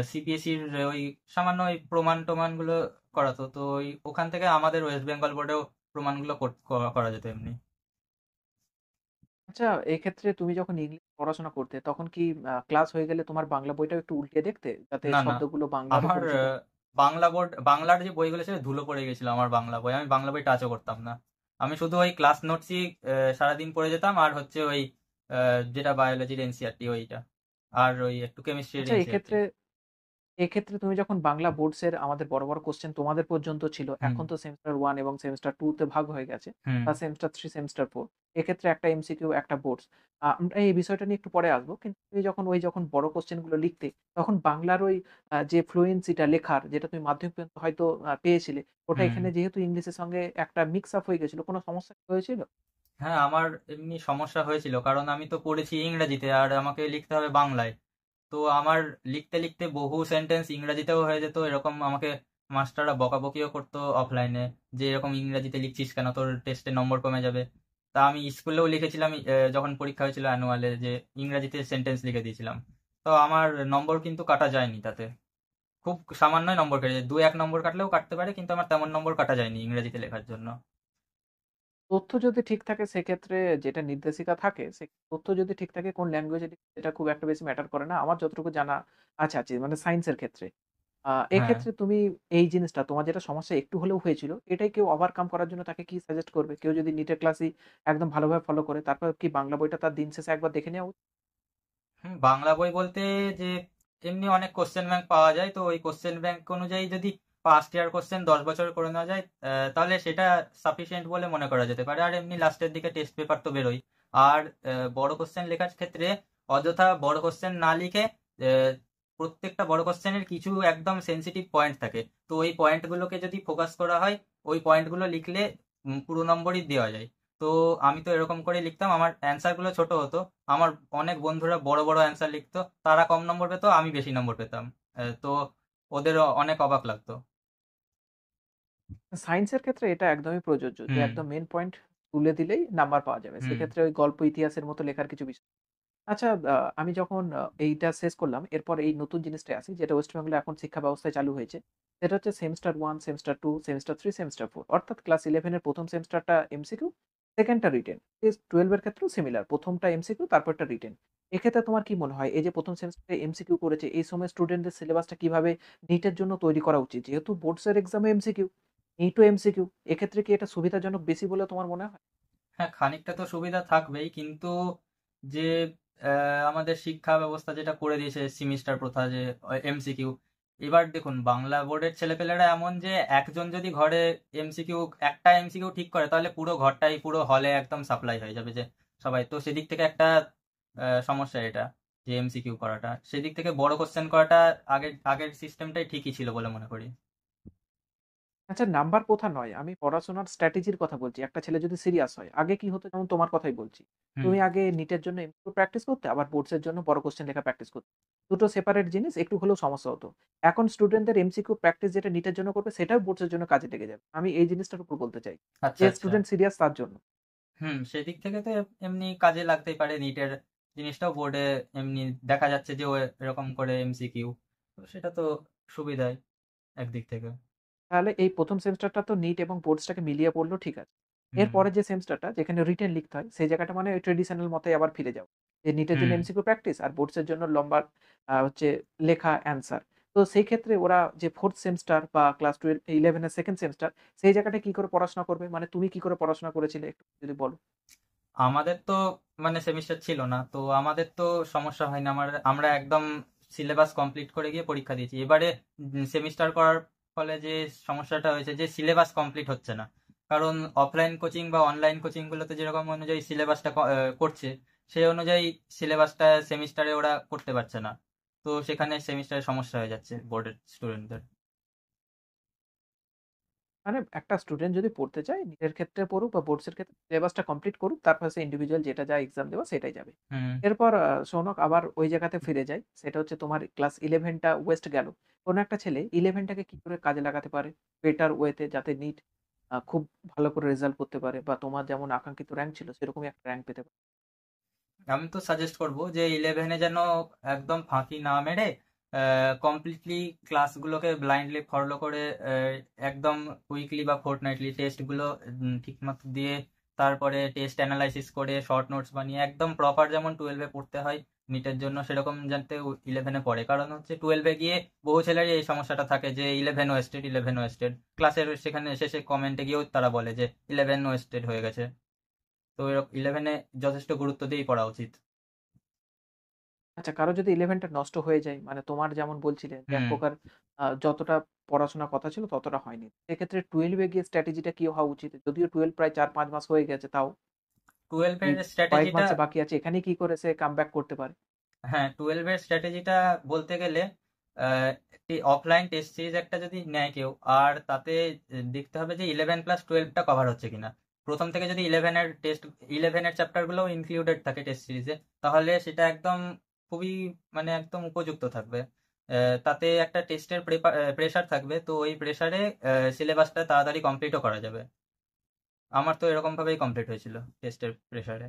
সিবিএসইর ওই সামান্য ওই প্রমাণ টমানগুলো করাতো। তো ওই ওখান থেকে আমাদের ওয়েস্ট বেঙ্গল বোর্ডেও প্রমাণগুলো করা যেত এমনি। আচ্ছা, এক্ষেত্রে তুমি যখন ইংলিশ পড়াশোনা করতে তখন কি ক্লাস হয়ে গেলে তোমার বাংলা বইটাও একটু উল্টিয়ে দেখতে? যাতে না, না। শব্দগুলো বাংলারও আমার পরিচিত হয়? বাংলার যে বইগুলো ছিল ধুলো পড়ে গেছিল আমার বাংলা বই। আমি বাংলা বই টাচও করতাম না। আমি শুধু ওই ক্লাস নোটসই সারাদিন পড়ে যেতাম, আর হচ্ছে ওই যেটা বায়োলজির এনসিআরটি ওইটা, আর ওই একটু কেমিস্ট্রির আচ্ছা, এনসিআরটি। এক্ষেত্রে তুমি যখন বাংলা বোর্ডসের আমাদের বড় কোশ্চেন তোমাদের পর্যন্ত ছিল, হুম। এখন তো সেমেস্টার 1 এবং সেমেস্টার 2 তে ভাগ হয়ে গেছে হুম। বা সেমেস্টার 3, সেমেস্টার 4। এক্ষেত্রে একটা এমসিকিউ, একটা বোর্ডস। আমরা এই বিষয়টা নিয়ে একটু পরে আসবো। কিন্তু তুমি যখন বড় কোশ্চেন গুলো লিখতে, তখন বাংলার ওই যে ফ্লুয়েন্সিটা লেখার, যেটা তুমি মাধ্যমিক পর্যন্ত হয়তো পেয়েছিলে, ওটা হুম। এখানে যেহেতু ইংলিশের সঙ্গে একটা মিক্স আপ হয়ে গেছিল, কোনো সমস্যা কি হয়েছিল? হ্যাঁ, আমার এমনি সমস্যা হয়েছিল, কারণ আমি তো পড়েছি ইংরেজিতে আর আমাকে লিখতে হবে বাংলায়। তো আমার লিখতে লিখতে বহু সেন্টেন্স ইংরেজিতেও হয়ে যেত, এরকম আমাকে মাস্টাররা বকাবকিও করতো অফলাইনে, যে এরকম ইংরেজিতে লিখছিস কেন, তোর টেস্টে নম্বর কমে যাবে। তা আমি স্কুলেও লিখেছিলাম, যখন পরীক্ষা হয়েছিল অ্যানুয়ালে, যে ইংরেজিতে সেন্টেন্স লিখে দিয়েছিলাম। তো আমার নম্বর কিন্তু কাটা যায়নি তাতে, খুব সামান্যই নম্বর কেটে যায়, 2-1 নম্বর কাটলেও কাটতে পারে, কিন্তু আমার তেমন নম্বর কাটা যায়নি ইংরেজিতে লেখার জন্য। তথ্য যদি ঠিক থাকে সেক্ষেত্রে যেটা নির্দেশিকা থাকে, সে তথ্য যদি ঠিক থাকে কোন ল্যাঙ্গুয়েজে লিখবে এটা খুব একটা বেশি ম্যাটার করে না। আমার যতটুকু জানা আছে মানে সায়েন্সের ক্ষেত্রে। হ্যাঁ। এক্ষেত্রে তুমি এই জিনিসটা তোমার যেটা সমস্যা একটু হলেও হয়েছিল, এটাই কেউ ওভারকাম করার জন্য তাকে কি সাজেস্ট করবে? কেউ যদি নিটের ক্লাসই একদম ভালোভাবে ফলো করে, তারপর কি বাংলা বইটা তার দিন শেষে একবার দেখে নেওয়া উচিত? হুম, বাংলা বই বলতে যে এমনি অনেক কোশ্চেন ব্যাংক পাওয়া যায়, তো ওই কোশ্চেন ব্যাংক অনুযায়ী যদি পাস্ট ইয়ার কোশ্চেন 10 বছর করে নেওয়া যায়, তাহলে সেটা সাফিসিয়েন্ট বলে মনে করা যেতে পারে। আর এমনি লাস্টের দিকে টেস্ট পেপার তো বেরোয়। আর বড় কোশ্চেন লেখার ক্ষেত্রে অযথা বড় কোশ্চেন না লিখে, আহ, প্রত্যেকটা বড় কোশ্চেনের কিছু একদম সেন্সিটিভ পয়েন্ট থাকে, তো ওই পয়েন্টগুলোকে যদি ফোকাস করা হয়, ওই পয়েন্টগুলো লিখলে পুরো নম্বরই দেওয়া যায়। তো আমি তো এরকম করে লিখতাম, আমার অ্যান্সার গুলো ছোট হতো। আমার অনেক বন্ধুরা বড় বড় অ্যান্সার লিখতো, তারা কম নম্বর পেতো, আমি বেশি নম্বর পেতাম। তো ওদের অনেক অবাক লাগতো। সায়েন্সের ক্ষেত্রে এটা একদমই প্রযোজ্য যে হুম। একদম মেইন পয়েন্ট তুলে দিলেই নাম্বার পাওয়া যাবে। হুম। সেক্ষেত্রে ওই গল্প ইতিহাসের মতো লেখার কিছু বিষয়। আচ্ছা, আমি যখন এইটা শেষ করলাম, এরপর এই নতুন জিনিসটায় আসি যেটা ওয়েস্ট বেঙ্গলে এখন শিক্ষা ব্যবস্থায় চালু হয়েছে। সেটা হচ্ছে সেমেস্টার 1, সেমেস্টার 2, সেমেস্টার 3, সেমেস্টার 4। অর্থাৎ ক্লাস 11 এর ১ম সেমেস্টারটা এমসিকিউ, 2nd টা রিটেন। 12 এর ক্ষেত্রেও সিমিলার। ১ম টা এমসিকিউ, তারপরটা রিটেন। এক্ষেত্রে তোমার কি মনে হয় এই যে ১ম সেমেস্টারে এমসিকিউ করেছে, এই সময় স্টুডেন্টদের সিলেবাসটা কিভাবে নিটের জন্য তৈরি করা উচিত? যেহেতু বোর্ডস এর এক্সামে এমসিকিউ, নিটও এমসিকিউ। এক্ষেত্রে কি এটা সুবিধাজনক বেশি বলে তোমার মনে হয়? হ্যাঁ, খানিকটা তো সুবিধা থাকবেই, কিন্তু যে আমাদের শিক্ষা ব্যবস্থা যেটা করে দিয়েছে সেমিস্টার প্রথা, যে এমসিকিউ, এবার দেখুন বাংলা বোর্ডের ছেলেপেলেরা এমন যে একজন যদি ঘরে একটা এমসিকিউ ঠিক করে তাহলে পুরো ঘরটাই, পুরো হলে একদম সাপ্লাই হয়ে যাবে, যে সবাই তো সেদিক থেকে একটা সমস্যা এটা, যে এমসিকিউ করাটা, সেদিক থেকে বড় কোশ্চেন করাটা আগের আগের সিস্টেমটাই ঠিকই ছিল বলে মনে করি। আচ্ছা, নাম্বার প্রথা নয়। আমি পড়াশোনার স্ট্র্যাটেজির কথা বলছি। একটা ছেলে যদি সিরিয়াস হয়, আগে কি হতো যেমন তোমার কথাই বলছি। হুম। তুমি আগে নিটের জন্য এমসিকিউ প্র্যাকটিস করতে, আবার বোর্ডস এর জন্য বড় কোয়েশ্চেন লেখা প্র্যাকটিস করতে। দুটো সেপারেট জিনিস, একটু হলেও সমস্যা হতো। এখন স্টুডেন্টদের এমসিকিউ প্র্যাকটিস যেটা নিটের জন্য করবে সেটাও বোর্ডস এর জন্য কাজে লেগে যাবে। আমি এই জিনিসটার উপর বলতে চাই। আচ্ছা, যে আচ্ছা। স্টুডেন্ট সিরিয়াস তার জন্য। সেদিক থেকে তো এমনি কাজে লাগতেই পারে নিটের জিনিসটাও বোর্ডে এমনি দেখা যাচ্ছে যে ও এরকম করে এমসিকিউ, তো সেটা তো সুবিধাই একদিক থেকে। তাহলে এই ১ম সেমেস্টারটা তো নিট এবং বোর্ডসটাকে মিলিয়ে পড়লেও ঠিক আছে। হুম। এরপরের যে সেমেস্টারটা যেখানে রিটেন লিখতে হয়, সেই জায়গাটা মানে ওই ট্র্যাডিশনাল মতেই আবার ফিরে যাও। যে নিটের জন্য হুম। এমসিকিউ প্র্যাকটিস আর বোর্ডসের জন্য লম্বা হচ্ছে লেখা অ্যান্সার। তো সেই ক্ষেত্রে ওরা যে 4th সেমেস্টার বা ক্লাস 11 এর 2nd সেমেস্টার সেই জায়গাটায় কি করে পড়াশোনা করবে? মানে তুমি কি করে পড়াশোনা করেছিলে একটু যদি বলো? আমাদের তো মানে সেমিস্টার ছিল না, তো আমাদের তো সমস্যা হয়নি। আমরা একদম সিলেবাস কমপ্লিট করে গিয়ে পরীক্ষা দিয়েছি। এবারে সেমিস্টার করার ফলে যে সমস্যাটা হয়েছে যে সিলেবাস কমপ্লিট হচ্ছে না। কারণ অফলাইন কোচিং বা অনলাইন কোচিং গুলোতে যেরকম অনুযায়ী সিলেবাসটা করছে, সেই অনুযায়ী সিলেবাসটা সেমিস্টারে ওরা করতে পারছে না। তো সেখানে সেমিস্টারে সমস্যা হয়ে যাচ্ছে বোর্ডের স্টুডেন্টদের। মানে একটা স্টুডেন্ট যদি পড়তে চায়, নিটের ক্ষেত্রে পড়ুক বা বোর্ডসের ক্ষেত্রে সিলেবাসটা কমপ্লিট করুক, তারপর সে ইন্ডিভিজুয়াল যেটা যা এক্সাম দেবে সেটাই যাবে। হুম। এরপর সৌনক আবার ওই জায়গাতে ফিরে যাই। সেটা হচ্ছে তোমার ক্লাস 11 টা ওয়েস্ট গেল। কোন একটা ছেলে 11 টাকে কি করে কাজে লাগাতে পারে বেটার ওয়েতে যাতে নিট খুব ভালো করে রেজাল্ট করতে পারে বা তোমার যেমন আকাঙ্ক্ষিত র‍্যাংক ছিল সেরকমই একটা র‍্যাংক পেতে পারে? আমি তো সাজেস্ট করব যে ইলেভেনে যেন একদম ফাঁকি না মেরে কমপ্লিটলি ক্লাসগুলোকে ব্লাইন্ডলি ফলো করে একদম উইকলি বা ফোর্টনাইটলি টেস্টগুলো ঠিকমতো দিয়ে তারপরে টেস্ট অ্যানালাইসিস করে শর্ট নোটস বানিয়ে একদম প্রপার যেমন টুয়েলভে পড়তে হয় নিটের জন্য সেরকম যাতে ইলেভেনে পড়ে। কারণ হচ্ছে টুয়েলভে গিয়ে বহু ছেলেরই এই সমস্যাটা থাকে যে ইলেভেন ওয়েস্টেড ক্লাসের সেখানে শেষে কমেন্টে গিয়েও তারা বলে যে ইলেভেন ওয়েস্টেড হয়ে গেছে। তো ইলেভেনে যথেষ্ট গুরুত্ব দিয়েই পড়া উচিত। আচ্ছা, কারো যদি 11 টা নষ্ট হয়ে যায়, মানে তোমার যেমন বলছিলে যে এক হুম। প্রকার যতটা পড়াশোনার কথা ছিল ততটা হয়নি। সেক্ষেত্রে 12 এ গিয়ে স্ট্র্যাটেজিটা কি হওয়া উচিত? যদিও 12 প্রায় ৪-৫ মাস হয়ে গেছে তাও। এই টুয়েলভের কয়েক স্ট্র্যাটেজিটা, মাস যে বাকি আছে এখানে কি করে সে কামব্যাক করতে পারে? হ্যাঁ টুয়েলভের স্ট্র্যাটেজিটা বলতে গেলে একটি অফলাইন টেস্ট সিরিজ একটা যদি নেয় কেউ, আর তাতে দেখতে হবে যে 11+12টা কভার হচ্ছে কিনা। প্রথম থেকে যদি ইলেভেনের চ্যাপ্টারগুলো ইনক্লুডেড থাকে টেস্ট সিরিজে, তাহলে সেটা একদম খুবই মানে একদম উপযুক্ত থাকবে। তাতে একটা টেস্টের প্রেশার থাকবে, তো ওই প্রেশারে সিলেবাসটা তাড়াতাড়ি কমপ্লিটও করা যাবে। আমার তো এরকম ভাবেই কমপ্লিট হয়েছিল টেস্টের প্রেশারে।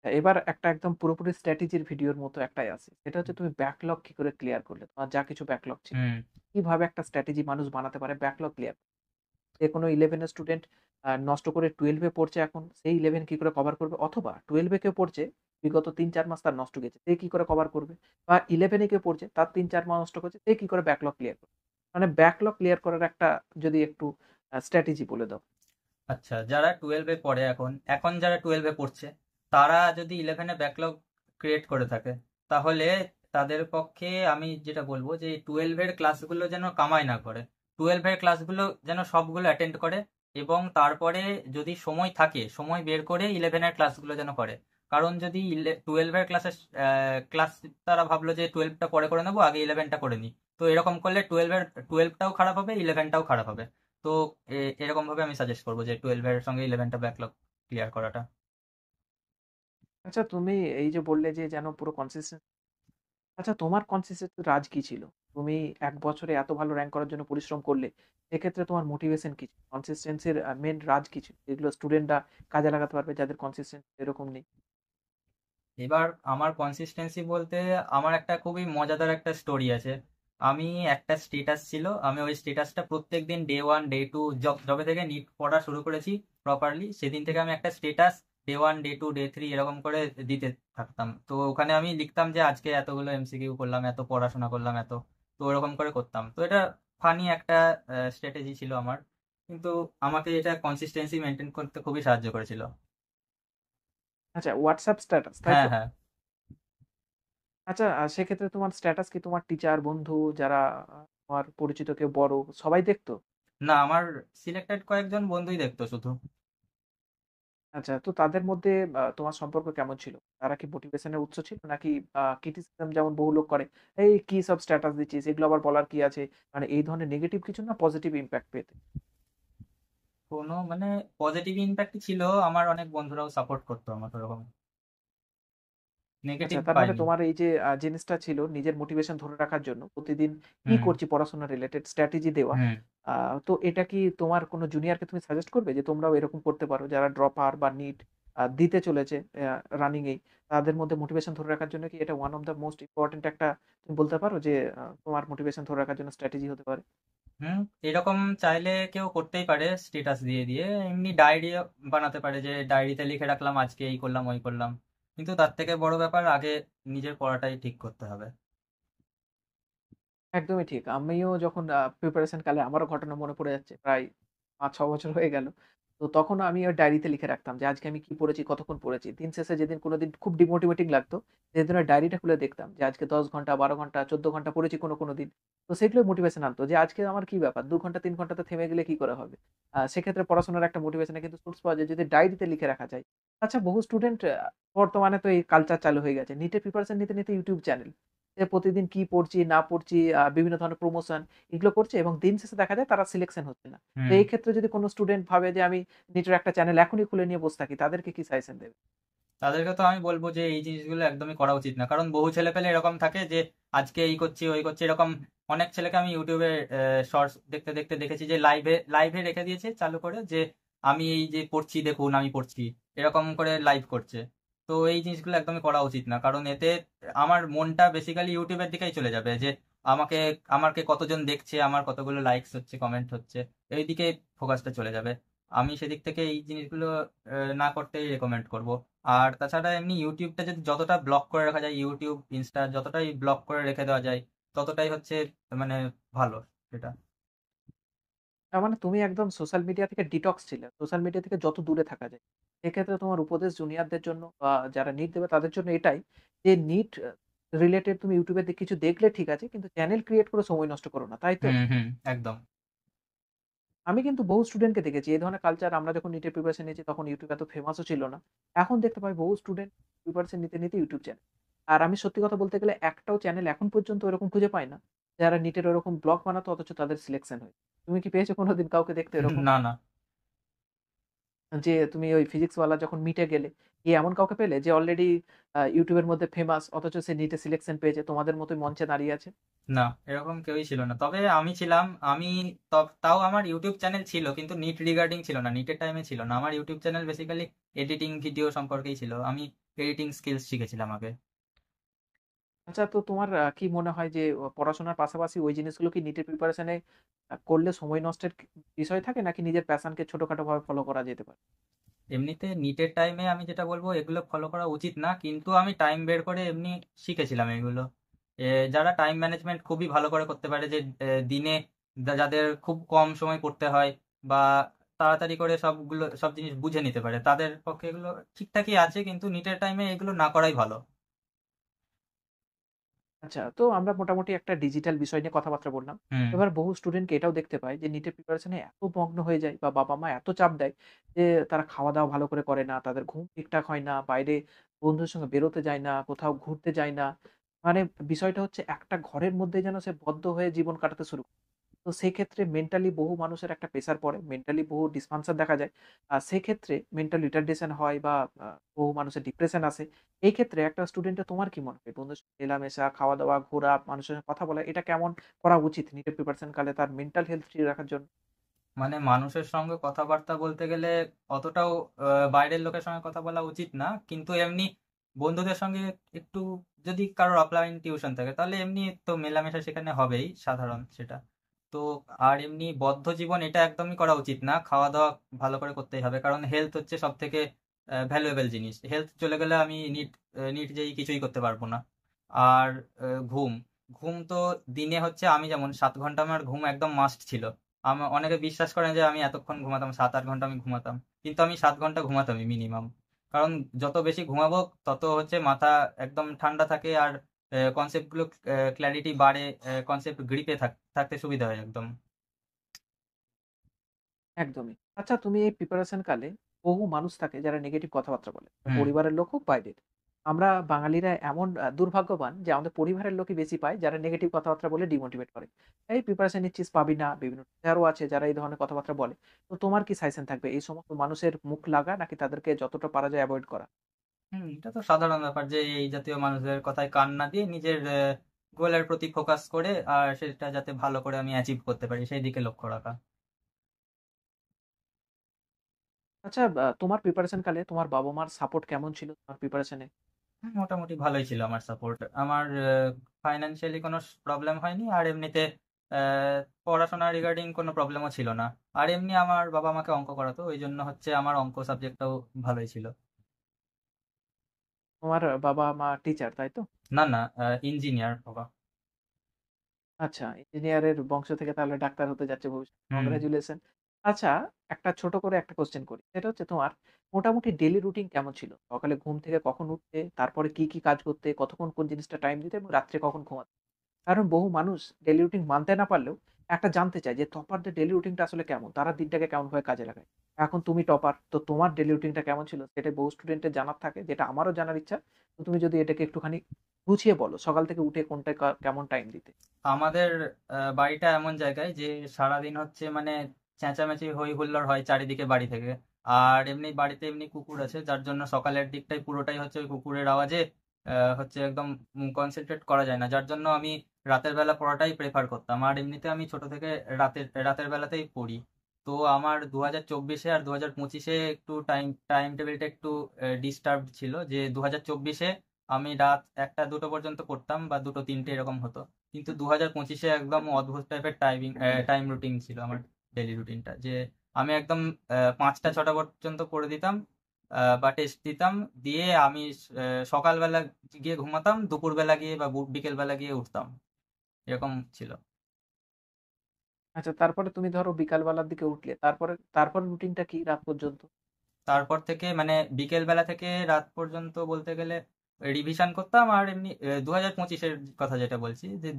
এবার একটা একদম পুরোপুরি স্ট্র্যাটেজির ভিডিওর মতো একটাই আছে। সেটা হচ্ছে তুমি ব্যাকলগ কি করে ক্লিয়ার করলে? তোমার যা কিছু ব্যাকলগ ছিল। হুম। কিভাবে একটা স্ট্র্যাটেজি মানুষ বানাতে পারে ব্যাকলগ ক্লিয়ার? যেকোনো 11 এর স্টুডেন্ট নষ্ট করে 12 এ পড়ছে এখন, সেই 11 কি করে কভার করবে? অথবা 12 এ কেউ পড়ছে, বিগত ৩-৪ মাস তার নষ্ট গেছে। সে কি করে কভার করবে? বা 11 এ কেউ পড়ছে, তার ৩-৪ মাস নষ্ট করেছে, সে কি করে ব্যাকলগ ক্লিয়ার করবে? মানে ব্যাকলগ ক্লিয়ার করার একটা যদি একটু স্ট্র্যাটেজি বলে দাও। আচ্ছা, যারা টুয়েলভে পড়ে এখন এখন যারা টুয়েলভে পড়ছে, তারা যদি ইলেভেনে ব্যাকলগ ক্রিয়েট করে থাকে, তাহলে তাদের পক্ষে আমি যেটা বলবো যে টুয়েলভের ক্লাসগুলো যেন কামাই না করে। টুয়েলভের ক্লাসগুলো যেন সবগুলো অ্যাটেন্ড করে, এবং তারপরে যদি সময় থাকে সময় বের করে ইলেভেনের ক্লাসগুলো যেন করে। কারণ যদি টুয়েলভের ক্লাস তারা ভাবলো যে টুয়েলভটা পরে করে নেবো, আগে ইলেভেনটা করে নিই, তো এরকম করলে টুয়েলভটাও খারাপ হবে, ইলেভেনটাও খারাপ হবে। তো এরকম ভাবে আমি সাজেস্ট করবো যে 12 এর সঙ্গে 11টা ব্যাকলগ ক্লিয়ার করাটা। আচ্ছা, তুমি এই যে বললে যে যেন পুরো আচ্ছা, তোমার কনসিস্টেন্সি রাজ কি ছিল? তুমি ১ বছরে এত ভালো র‍্যাংক করার জন্য পরিশ্রম করলে। এক্ষেত্রে তোমার মোটিভেশন কি ছিল? কনসিস্টেন্সির মেইন রাজ কি ছিল? যেগুলো স্টুডেন্টরা কাজে লাগাতে পারবে যাদের কনসিস্টেন্সি এরকম নেই? এবার আমার কনসিস্টেন্সি বলতে আমার একটা খুবই মজাদার একটা স্টোরি আছে। আমি একটা স্টেটাস ছিল, আমি ওই স্টেটাসটা প্রত্যেকদিন ডে 1 ডে 2 যবে থেকে নিট পড়া শুরু করেছি প্রপারলি, সেদিন থেকে আমি একটা স্টেটাস ডে 1 ডে 2 ডে 3 এরকম করে দিতে থাকতাম। তো ওখানে আমি লিখতাম যে আজকে এতগুলো এমসিকিউ করলাম, এত পড়াশোনা করলাম, এত। তো ওরকম করে করতাম। তো এটা ফানি একটা স্ট্র্যাটেজি ছিল আমার, কিন্তু আমাকে এটা কনসিস্টেন্সি মেনটেন করতে খুবই সাহায্য করেছিল। আচ্ছা, WhatsApp স্ট্যাটাস, তাই হ্যাঁ, তো? হ্যাঁ। আচ্ছা, সেক্ষেত্রে তোমার স্ট্যাটাস কি তোমার টিচার, বন্ধু যারা তোমার পরিচিত কেউ বড় সবাই দেখতো? না, আমার সিলেক্টেড কয়েকজন বন্ধুই দেখতো শুধু। আচ্ছা, তো তাদের মধ্যে তোমার সম্পর্ক কেমন ছিল? তারা কি মোটিভেশন এর উৎস ছিল? নাকি ক্রিটিসিজম যেমন বহু লোক করে, "এই কি সব স্ট্যাটাস দিচ্ছিস? এগুলো আবার বলার কি আছে?" মানে এই ধরনের নেগেটিভ কিছু না পজিটিভ ইমপ্যাক্ট পেতে? কোনো মানে পজিটিভ ইম্প্যাক্ট ছিল, আমার অনেক বন্ধুরাও সাপোর্ট করতো আমাকে ওরকম, আচ্ছা, নেগেটিভ তার মানে পাইনি। তোমার এই যে জিনিসটা ছিল নিজের মোটিভেশন ধরে রাখার জন্য প্রতিদিন কি হুম। করছি পড়াশোনা রিলেটেড স্ট্র্যাটেজি দেওয়া। হুম। আ তো এটা কি তোমার কোনো জুনিয়রকে তুমি সাজেস্ট করবে যে তোমরাও এরকম করতে পারো যারা ড্রপার বা নিট দিতে চলেছে রানিং এই। তাদের মধ্যে মোটিভেশন ধরে রাখার জন্য কি এটা one of the most important একটা তুমি বলতে পারো যে তোমার মোটিভেশন ধরে রাখার জন্য স্ট্র্যাটেজি হতে পারে? হুম, এরকম চাইলে কেউ করতেই পারে, স্ট্যাটাস দিয়ে দিয়ে এমনি ডায়েরি বানাতে পারে, যে ডায়েরিতে লিখে রাখলাম আজকে এই করলাম ওই করলাম। কিন্তু তার থেকে বড় ব্যাপার আগে নিজের পড়াটাই ঠিক করতে হবে। একদমই ঠিক। আমিও যখন প্রিপারেশন কালে আমারও ঘটনা মনে পড়ে যাচ্ছে। প্রায় ৫-৬ বছর হয়ে গেল। তো তখন আমি ওই ডায়েরিতে লিখে রাখতাম যে আজকে আমি কি পড়েছি, কতক্ষণ পড়েছি। দিন শেষে যেদিন কোনদিন খুব ডিমোটিভেটিং লাগতো, সেদিন ওই ডায়েরিটা খুলে দেখতাম যে আজকে ১০ ঘন্টা, 12 ঘন্টা, ১৪ ঘন্টা পড়েছি কোনো দিন। তো সেগুলোই মোটিভেশন আনতো যে আজকে আমার কি ব্যাপার ২ ঘন্টা ৩ ঘন্টাতে থেমে গেলে কি করে হবে? সেক্ষেত্রে পড়াশোনার একটা মোটিভেশন এর কিন্তু সোর্স পাওয়া যায় যদি ডায়েরিতে লিখে রাখা যায়। আচ্ছা বহু স্টুডেন্ট বর্তমানে তো এই কালচার চালু হয়ে গেছে। নিটের প্রিপারেশন নিতে YouTube চ্যানেল। যে প্রতিদিন কি পড়ছি, না পড়ছি, বিভিন্ন ধরনের প্রমোশন এগুলো করছে এবং দিন শেষে দেখা যায় তারা সিলেকশন হচ্ছে না। তো হুম। এই ক্ষেত্রে যদি কোন স্টুডেন্ট ভাবে যে আমি নিটের একটা চ্যানেল এখনই খুলে নিয়ে বসে থাকি, তাদেরকে কি সাজেশন দেবে? তাদেরকে তো আমি বলবো যে এই জিনিসগুলো একদমই করা উচিত না, কারণ বহু ছেলে পেলে এরকম থাকে যে আজকে এই করছি ওই করছি এরকম। অনেক ছেলেকে আমি ইউটিউবে শর্টস দেখতে দেখতে দেখেছি যে লাইভে লাইভে রেখে দিয়েছে চালু করে, যে আমি এই যে পড়ছি দেখুন আমি পড়ছি, এরকম করে লাইভ করছে। তো এই জিনিসগুলো একদমই করা উচিত না, কারণ এতে আমার মনটা বেসিক্যালি ইউটিউবের দিকেই চলে যাবে, যে আমাকে আমাকে কতজন দেখছে, আমার কতগুলো লাইকস হচ্ছে, কমেন্ট হচ্ছে, এই দিকে ফোকাসটা চলে যাবে। আমি সেদিক থেকে এই জিনিসগুলো না করতেই রেকমেন্ড করব। আর তাছাড়া এমনি ইউটিউবটা যদি যতটা ব্লক করে রাখা যায়, ইউটিউব ইনস্টা যতটাই ব্লক করে রেখে দেওয়া যায়, ততটাই হচ্ছে মানে ভালো সেটা। তার মানে তুমি একদম সোশ্যাল মিডিয়া থেকে ডিটক্স ছিলে। সোশ্যাল মিডিয়া থেকে যত দূরে থাকা যায়। এক্ষেত্রে তোমার উপদেশ জুনিয়রদের জন্য বা যারা নিট দেবে তাদের জন্য এটাই যে নিট রিলেটেড তুমি ইউটিউবে কিছু দেখলে ঠিক আছে, কিন্তু চ্যানেল ক্রিয়েট করে সময় নষ্ট করো না। তাই তো? হুম। হুম। একদম। আমি কিন্তু বহু স্টুডেন্টকে দেখেছি এই ধরনের কালচার আমরা যখন নিটের প্রিপারেশন নিয়েছি তখন ইউটিউব এত ফেমাসও ছিল না। এখন দেখতে পাই বহু স্টুডেন্ট প্রিপারেশন নিতে ইউটিউব চ্যানেল। আর আমি সত্যি কথা বলতে গেলে একটাও চ্যানেল এখন পর্যন্ত ওরকম খুঁজে পাই না, যারা নিটের ওরকম ব্লগ বানাতো অথচ তাদের সিলেকশন হয়েছে। তুমি কি পেয়েছো কোনোদিন কাউকে দেখতে এরকম? না, না। যে তুমি ওই ফিজিক্স ওয়ালা যখন মিটে গেলে, গিয়ে এমন কাউকে পেলে যে অলরেডি ইউটিউব এর মধ্যে ফেমাস অথচ সে নিটে সিলেকশন পেয়েছে তোমাদের মতোই মঞ্চে দাঁড়িয়ে আছে? না, এরকম কেউই ছিল না, তবে আমি ছিলাম। আমি তাও আমার ইউটিউব চ্যানেল ছিল, কিন্তু নিট রিগার্ডিং ছিল না, নিটের টাইমে ছিল না। আমার YouTube channel basically editing video সম্পর্কেই ছিল, আমি এডিটিং স্কিলস শিখেছিলাম আগে। আচ্ছা, তো তোমার কি মনে হয় যে পড়াশোনার পাশাপাশি ওই জিনিসগুলো কি নিটের প্রিপারেশন এ করলে সময় নষ্টের বিষয় থাকে নাকি নিজের প্যাশনকে ছোটখাটো ভাবে ফলো করা যেতে পারে? এমনিতে নিটের টাইমে আমি যেটা বলবো এগুলো ফলো করা উচিত না, কিন্তু আমি টাইম বের করে এমনি শিখেছিলাম এগুলো। যারা টাইম ম্যানেজমেন্ট খুবই ভালো করে করতে পারে, যে দিনে যাদের খুব কম সময় পড়তে হয়, বা তাড়াতাড়ি করে সব জিনিস বুঝে নিতে পারে, তাদের পক্ষে এগুলো ঠিকঠাকই আছে, কিন্তু নিটের টাইমে এগুলো না করাই ভালো। আচ্ছা, তো আমরা মোটামুটি একটা ডিজিটাল বিষয় নিয়ে কথাবার্তা বললাম। হুম। এবার বহু স্টুডেন্টকে এটাও দেখতে পাই যে নিটের প্রিপারেশন এ এত মগ্ন হয়ে যায় বা বাবা-মা এত চাপ দেয় যে তারা খাওয়া-দাওয়া ভালো করে না, তাদের ঘুম ঠিকঠাক হয় না, বাইরে বন্ধুদের সঙ্গে বেরোতে যায় না, কোথাও ঘুরতে যায় না। মানে বিষয়টা হচ্ছে একটা ঘরের মধ্যে যেন সে বদ্ধ হয়ে জীবন কাটাতে শুরু করে। তো সেক্ষেত্রে মেন্টালি বহু মানুষের একটা প্রেশার পড়ে, মেন্টালি বহু ডিসফাংশন দেখা যায়। সেক্ষেত্রে মেন্টাল রিটার্ডেশন হয় বা আ বহু মানুষের ডিপ্রেশন আসে। এই ক্ষেত্রে একটা স্টুডেন্টের তোমার কি মনে হয়? বন্ধুদের সঙ্গে মেলামেশা, খাওয়া-দাওয়া, ঘোরা, মানুষের সঙ্গে কথা বলা এটা কেমন করা উচিত নিটের প্রিপারেশন কালে তার মেন্টাল হেলথ ঠিক রাখার জন্য? মানে মানুষের সঙ্গে কথাবার্তা বলতে গেলে অতটাও বাইরের লোকের সঙ্গে কথা বলা উচিত না, কিন্তু এমনি বন্ধুদের সঙ্গে একটু, যদি কারোর অফলাইন টিউশন থাকে তাহলে এমনি তো মেলামেশা সেখানে হবেই, সাধারণ সেটা। তো আর এমনি বদ্ধ জীবন এটা একদমই করা উচিত না, খাওয়া দাওয়া ভালো করে করতেই হবে, কারণ হেলথ হচ্ছে সব থেকে ভ্যালুয়েবল জিনিস। হেলথ চলে গেলে আমি নিট নিট যেই কিছুই করতে পারবো না। আর ঘুম, ঘুম তো দিনে হচ্ছে, আমি যেমন 7 ঘন্টা আমার ঘুম একদম মাস্ট ছিল। অনেকে বিশ্বাস করেন যে আমি এতক্ষণ ঘুমাতাম, 7-8 ঘন্টা আমি ঘুমাতাম, কিন্তু আমি 7 ঘন্টা ঘুমাতামই মিনিমাম। কারণ যত বেশি ঘুমাবো তত হচ্ছে মাথা একদম ঠান্ডা থাকে, আর কনসেপ্ট গুলো ক্ল্যারিটি বাড়ে, কনসেপ্ট গ্রিপে থাকতে সুবিধা হয় একদম। একদমই। আচ্ছা তুমি এই প্রিপারেশন কালে বহু মানুষ থাকে যারা নেগেটিভ কথাবার্তা বলে। হুম। পরিবারের লোক হোক, বাইরের। আমরা বাঙালিরা এমন দুর্ভাগ্যবান যে আমাদের পরিবারের লোকই বেশি পায় যারা নেগেটিভ কথাবার্তা বলে ডিমোটিভেট করে। এই প্রিপারেশন নিচ্ছিস, পাবি না। বিভিন্ন টিচারও আছে যারা এই ধরনের কথাবার্তা বলে। তো তোমার কি সাজেশন থাকবে? এই সমস্ত মানুষের মুখ লাগা নাকি তাদেরকে যতটা পারা যায় এভয়েড করা? এটা তো সাধারণ ব্যাপার যে এই জাতীয় মানুষদের কথায় কান না দিয়ে নিজের গোলের প্রতি ফোকাস করে আর সেটা যাতে ভালো করে আমি অ্যাচিভ করতে পারি সেই দিকে লক্ষ্য রাখা। আচ্ছা, তোমার প্রিপারেশন কালে তোমার বাবা-মার সাপোর্ট কেমন ছিল তোমার প্রিপারেশনে? মোটামুটি ভালোই ছিল আমার সাপোর্ট। আমার ফাইন্যান্সিয়ালি কোনো প্রবলেম হয়নি, আর এমনিতে পড়াশোনা রিগার্ডিং কোনো প্রবলেমও ছিল না। আর এমনি আমার বাবা আমাকে অঙ্ক করাতো, ওই জন্য হচ্ছে আমার অঙ্ক সাবজেক্টটাও ভালোই ছিল। তোমার বাবা-মা টিচার, তাই তো? না না, ইঞ্জিনিয়ার বাবা। আচ্ছা, ইঞ্জিনিয়ারের বংশ থেকে তাহলে ডাক্তার হতে যাচ্ছে ভবিষ্যতে। হুম। কংগ্রাচুলেশন। আচ্ছা, একটা ছোট করে একটা কোয়েশ্চেন করি। সেটা হচ্ছে তোমার মোটামুটি ডেইলি রুটিন কেমন ছিল? সকালে ঘুম থেকে কখন উঠতে, তারপরে কি, কি কাজ করতে, কতক্ষণ কোন জিনিসটা টাইম দিতে এবং রাত্রে কখন ঘুমাতে? কারণ বহু মানুষ ডেইলি রুটিন মানতে না পারলেও একটা জানতে চায় যে টপারদের ডেইলি রুটিনটা আসলে কেমন? তারা দিনটাকে কেমনভাবে কাজে লাগায়? এখন তুমি টপার, তো তোমার ডেইলি রুটিনটা কেমন ছিল? সেটাই বহু স্টুডেন্টের জানার থাকে, যেটা আমারও জানার ইচ্ছা। তো তুমি যদি এটাকে একটুখানি গুছিয়ে বলো, সকাল থেকে উঠে কোনটায় কেমন টাইম দিতে? আমাদের বাড়িটা এমন জায়গায় যে সারাদিন হচ্ছে মানে চেঁচামেচি হই হুল্লোড় হয় চারিদিকে বাড়ি থেকে। আর এমনি বাড়িতে এমনি কুকুর আছে, যার জন্য সকালের দিকটাই পুরোটাই হচ্ছে ওই কুকুরের আওয়াজে হচ্ছে একদম কনসেন্ট্রেট করা যায় না, যার জন্য আমি রাতের বেলা পড়াটাই প্রেফার করতাম। আর এমনিতে আমি ছোট থেকে রাতের রাতের বেলাতেই পড়ি। তো আমার 2024-এ আর 2025-এ একটু টাইম টাইম টেবিলটা একটু ডিস্টার্ব ছিল, যে 2024-এ আমি রাত 1টা 2টো পর্যন্ত পড়তাম বা 2টো 3টে এরকম হতো। কিন্তু 2025-এ একদম অদ্ভুত টাইপের টাইম রুটিন ছিল আমার, ডেলি রুটিনটা, যে আমি একদম 5টা 6টা পর্যন্ত পড়ে দিতাম বা টেস্ট দিতাম, দিয়ে আমি সকালবেলা গিয়ে ঘুমাতাম, দুপুরবেলা গিয়ে বা বিকেলবেলা গিয়ে উঠতাম, এরকম ছিল। আচ্ছা, তারপরে তুমি ধরো বিকাল বেলার দিকে উঠলে, তারপরে রুটিনটা কি রাত পর্যন্ত? তারপর থেকে মানে বিকেল বেলা থেকে রাত পর্যন্ত বলতে গেলে রিভিশন করতাম। আর এমনি 2025-এর কথা যেটা বলছি, যে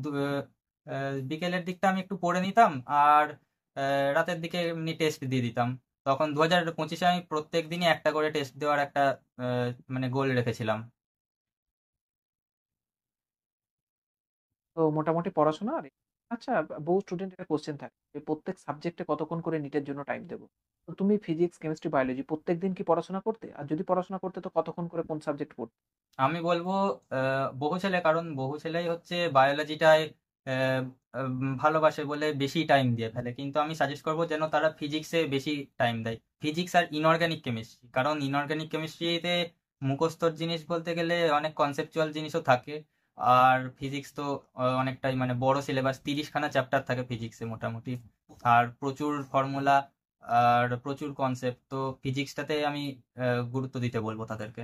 বিকেলের দিকটা আমি একটু পড়ে নিতাম, আর রাতের দিকে এমনি টেস্ট দিয়ে দিতাম। তখন 2025-এ আমি প্রত্যেক দিনই একটা করে টেস্ট দেওয়ার একটা মানে গোল রেখেছিলাম। তো মোটামুটি পড়াশোনা আর আচ্ছা, বহু স্টুডেন্ট একটা কোশ্চেন থাকে যে প্রত্যেক সাবজেক্টে কতক্ষণ করে নিটের জন্য টাইম দেবো? তো তুমি ফিজিক্স, কেমিস্ট্রি, বায়োলজি প্রত্যেকদিন কি পড়াশোনা করতে? আর যদি পড়াশোনা করতে তো কতক্ষণ করে কোন সাবজেক্ট পড়তে? আমি বলবো বহু ছেলে, কারণ বহু ছেলেই হচ্ছে বায়োলজিটায় ভালোবাসে বলে বেশি টাইম দিয়ে ফেলে, কিন্তু আমি সাজেস্ট করবো যেন তারা ফিজিক্সে বেশি টাইম দেয়। ফিজিক্স আর ইনঅর্গানিক কেমিস্ট্রি, কারণ ইনঅর্গানিক কেমিস্ট্রিতে মুখস্থর জিনিস বলতে গেলে অনেক কনসেপচুয়াল জিনিসও থাকে। আর ফিজিক্স তো অনেকটাই মানে বড় সিলেবাস, 30খানা চ্যাপ্টার থাকে ফিজিক্সে মোটামুটি, আর প্রচুর ফর্মুলা আর প্রচুর কনসেপ্ট। তো ফিজিক্সটাতে আমি গুরুত্ব দিতে বলবো তাদেরকে।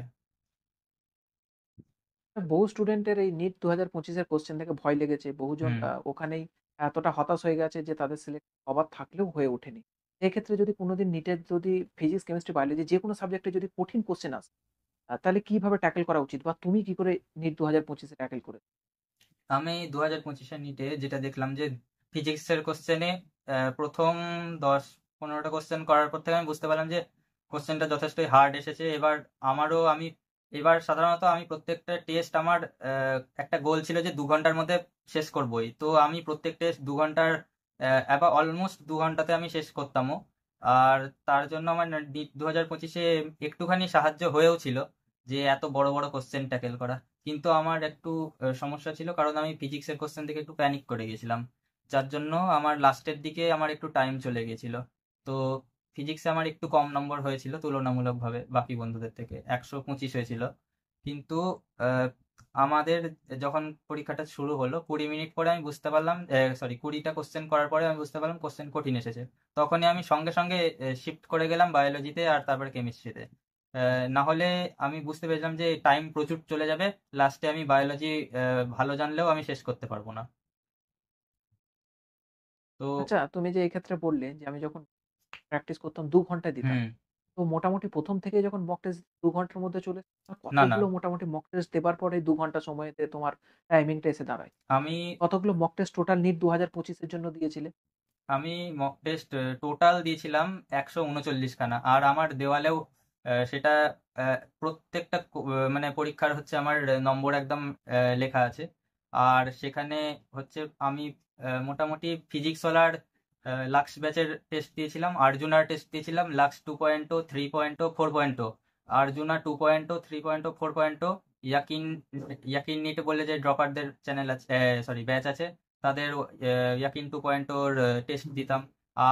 বহু স্টুডেন্টের এই নিট 2025-এর কোশ্চেন থেকে ভয় লেগেছে। বহুজন হুম। ওখানেই এতটা হতাশ হয়ে গেছে যে তাদের সিলেক্ট হবার থাকলেও হয়ে ওঠেনি। এক্ষেত্রে যদি কোনোদিন নিটের যদি ফিজিক্স, কেমিস্ট্রি, বায়োলজি যেকোনো সাবজেক্টে যদি কঠিন কোশ্চেন আসে, তাহলে কিভাবে ট্যাকেল করা উচিত? বা তুমি কি করে নিট 2025-এ ট্যাকেল করে? আমি 2025-এর নিটে যেটা দেখলাম যে ফিজিক্সের কোশ্চেনে প্রথম 10-15টা কোশ্চেন করার পর থেকে আমি বুঝতে পারলাম যে কোশ্চেনটা যথেষ্টই হার্ড এসেছে। আমি এবার সাধারণত আমি প্রত্যেকটা টেস্ট আমার একটা গোল ছিল যে 2 ঘন্টার মধ্যে শেষ করবোই। তো আমি প্রত্যেক টেস্ট 2 ঘন্টার অলমোস্ট 2 ঘন্টাতে আমি শেষ করতামও। আর তার জন্য আমার নিট 2025-এ একটুখানি সাহায্য হয়েও ছিল, যে এত বড় বড় কোশ্চেন ট্যাকেল করা। কিন্তু আমার একটু সমস্যা ছিল, কারণ আমি ফিজিক্সের কোশ্চেন থেকে একটু প্যানিক করে গেছিলাম, যার জন্য আমার লাস্টের দিকে আমার একটু টাইম চলে গেছিল। তো ফিজিক্সে আমার একটু কম নম্বর হয়েছিল তুলনামূলকভাবে বাকি বন্ধুদের থেকে, 125 হয়েছিল। কিন্তু আহ, আমাদের যখন পরীক্ষাটা শুরু হলো 20 মিনিট পরে আমি বুঝতে পারলাম, সরি 20টা কোশ্চেন করার পরে আমি বুঝতে পারলাম কোশ্চেন কঠিন এসেছে। তখনই আমি সঙ্গে সঙ্গে শিফট করে গেলাম বায়োলজিতে আর তারপরে কেমিস্ট্রিতে। না হলে আমি বুঝতে পেরেছিলাম যে টাইম প্রচুর চলে যাবে, লাস্টে আমি বায়োলজি ভালো জানলেও আমি শেষ করতে পারবো না। তো আচ্ছা, তুমি যে এই ক্ষেত্রে বললে যে আমি যখন প্র্যাকটিস করতাম ২ ঘন্টায় দিতাম। হুম। তো মোটামুটি ১ম থেকেই যখন মক টেস্ট ২ ঘন্টার মধ্যে চলে না না, কতগুলো মোটামুটি মক টেস্ট দেবার পরে ২ ঘন্টা সময়তে তোমার টাইমিংটা এসে দাঁড়ায়? আমি কতগুলো মক টেস্ট টোটাল নিট 2025 এর জন্য দিয়েছিলে? আমি মক টেস্ট টোটাল দিয়েছিলাম 139 খানা, আর আমার দেওয়ালেও সেটা প্রত্যেকটা মানে পরীক্ষার হচ্ছে আমার নম্বর একদম লেখা আছে। আর সেখানে হচ্ছে আমি মোটামুটি ফিজিক্স ওয়ালার লাক্স ব্যাচের টেস্ট দিয়েছিলাম, আর্জুনার টেস্ট দিয়েছিলাম, লাক্স 2.0, 3.0, 4.0, আর্জুনা 2.0, 3.0, 4.0, ইয়াকিন ইয়াকিন নিট বলে যে ড্রপারদের চ্যানেল আছে, সরি ব্যাচ আছে, তাদের ইয়াকিন 2.0 টেস্ট দিতাম।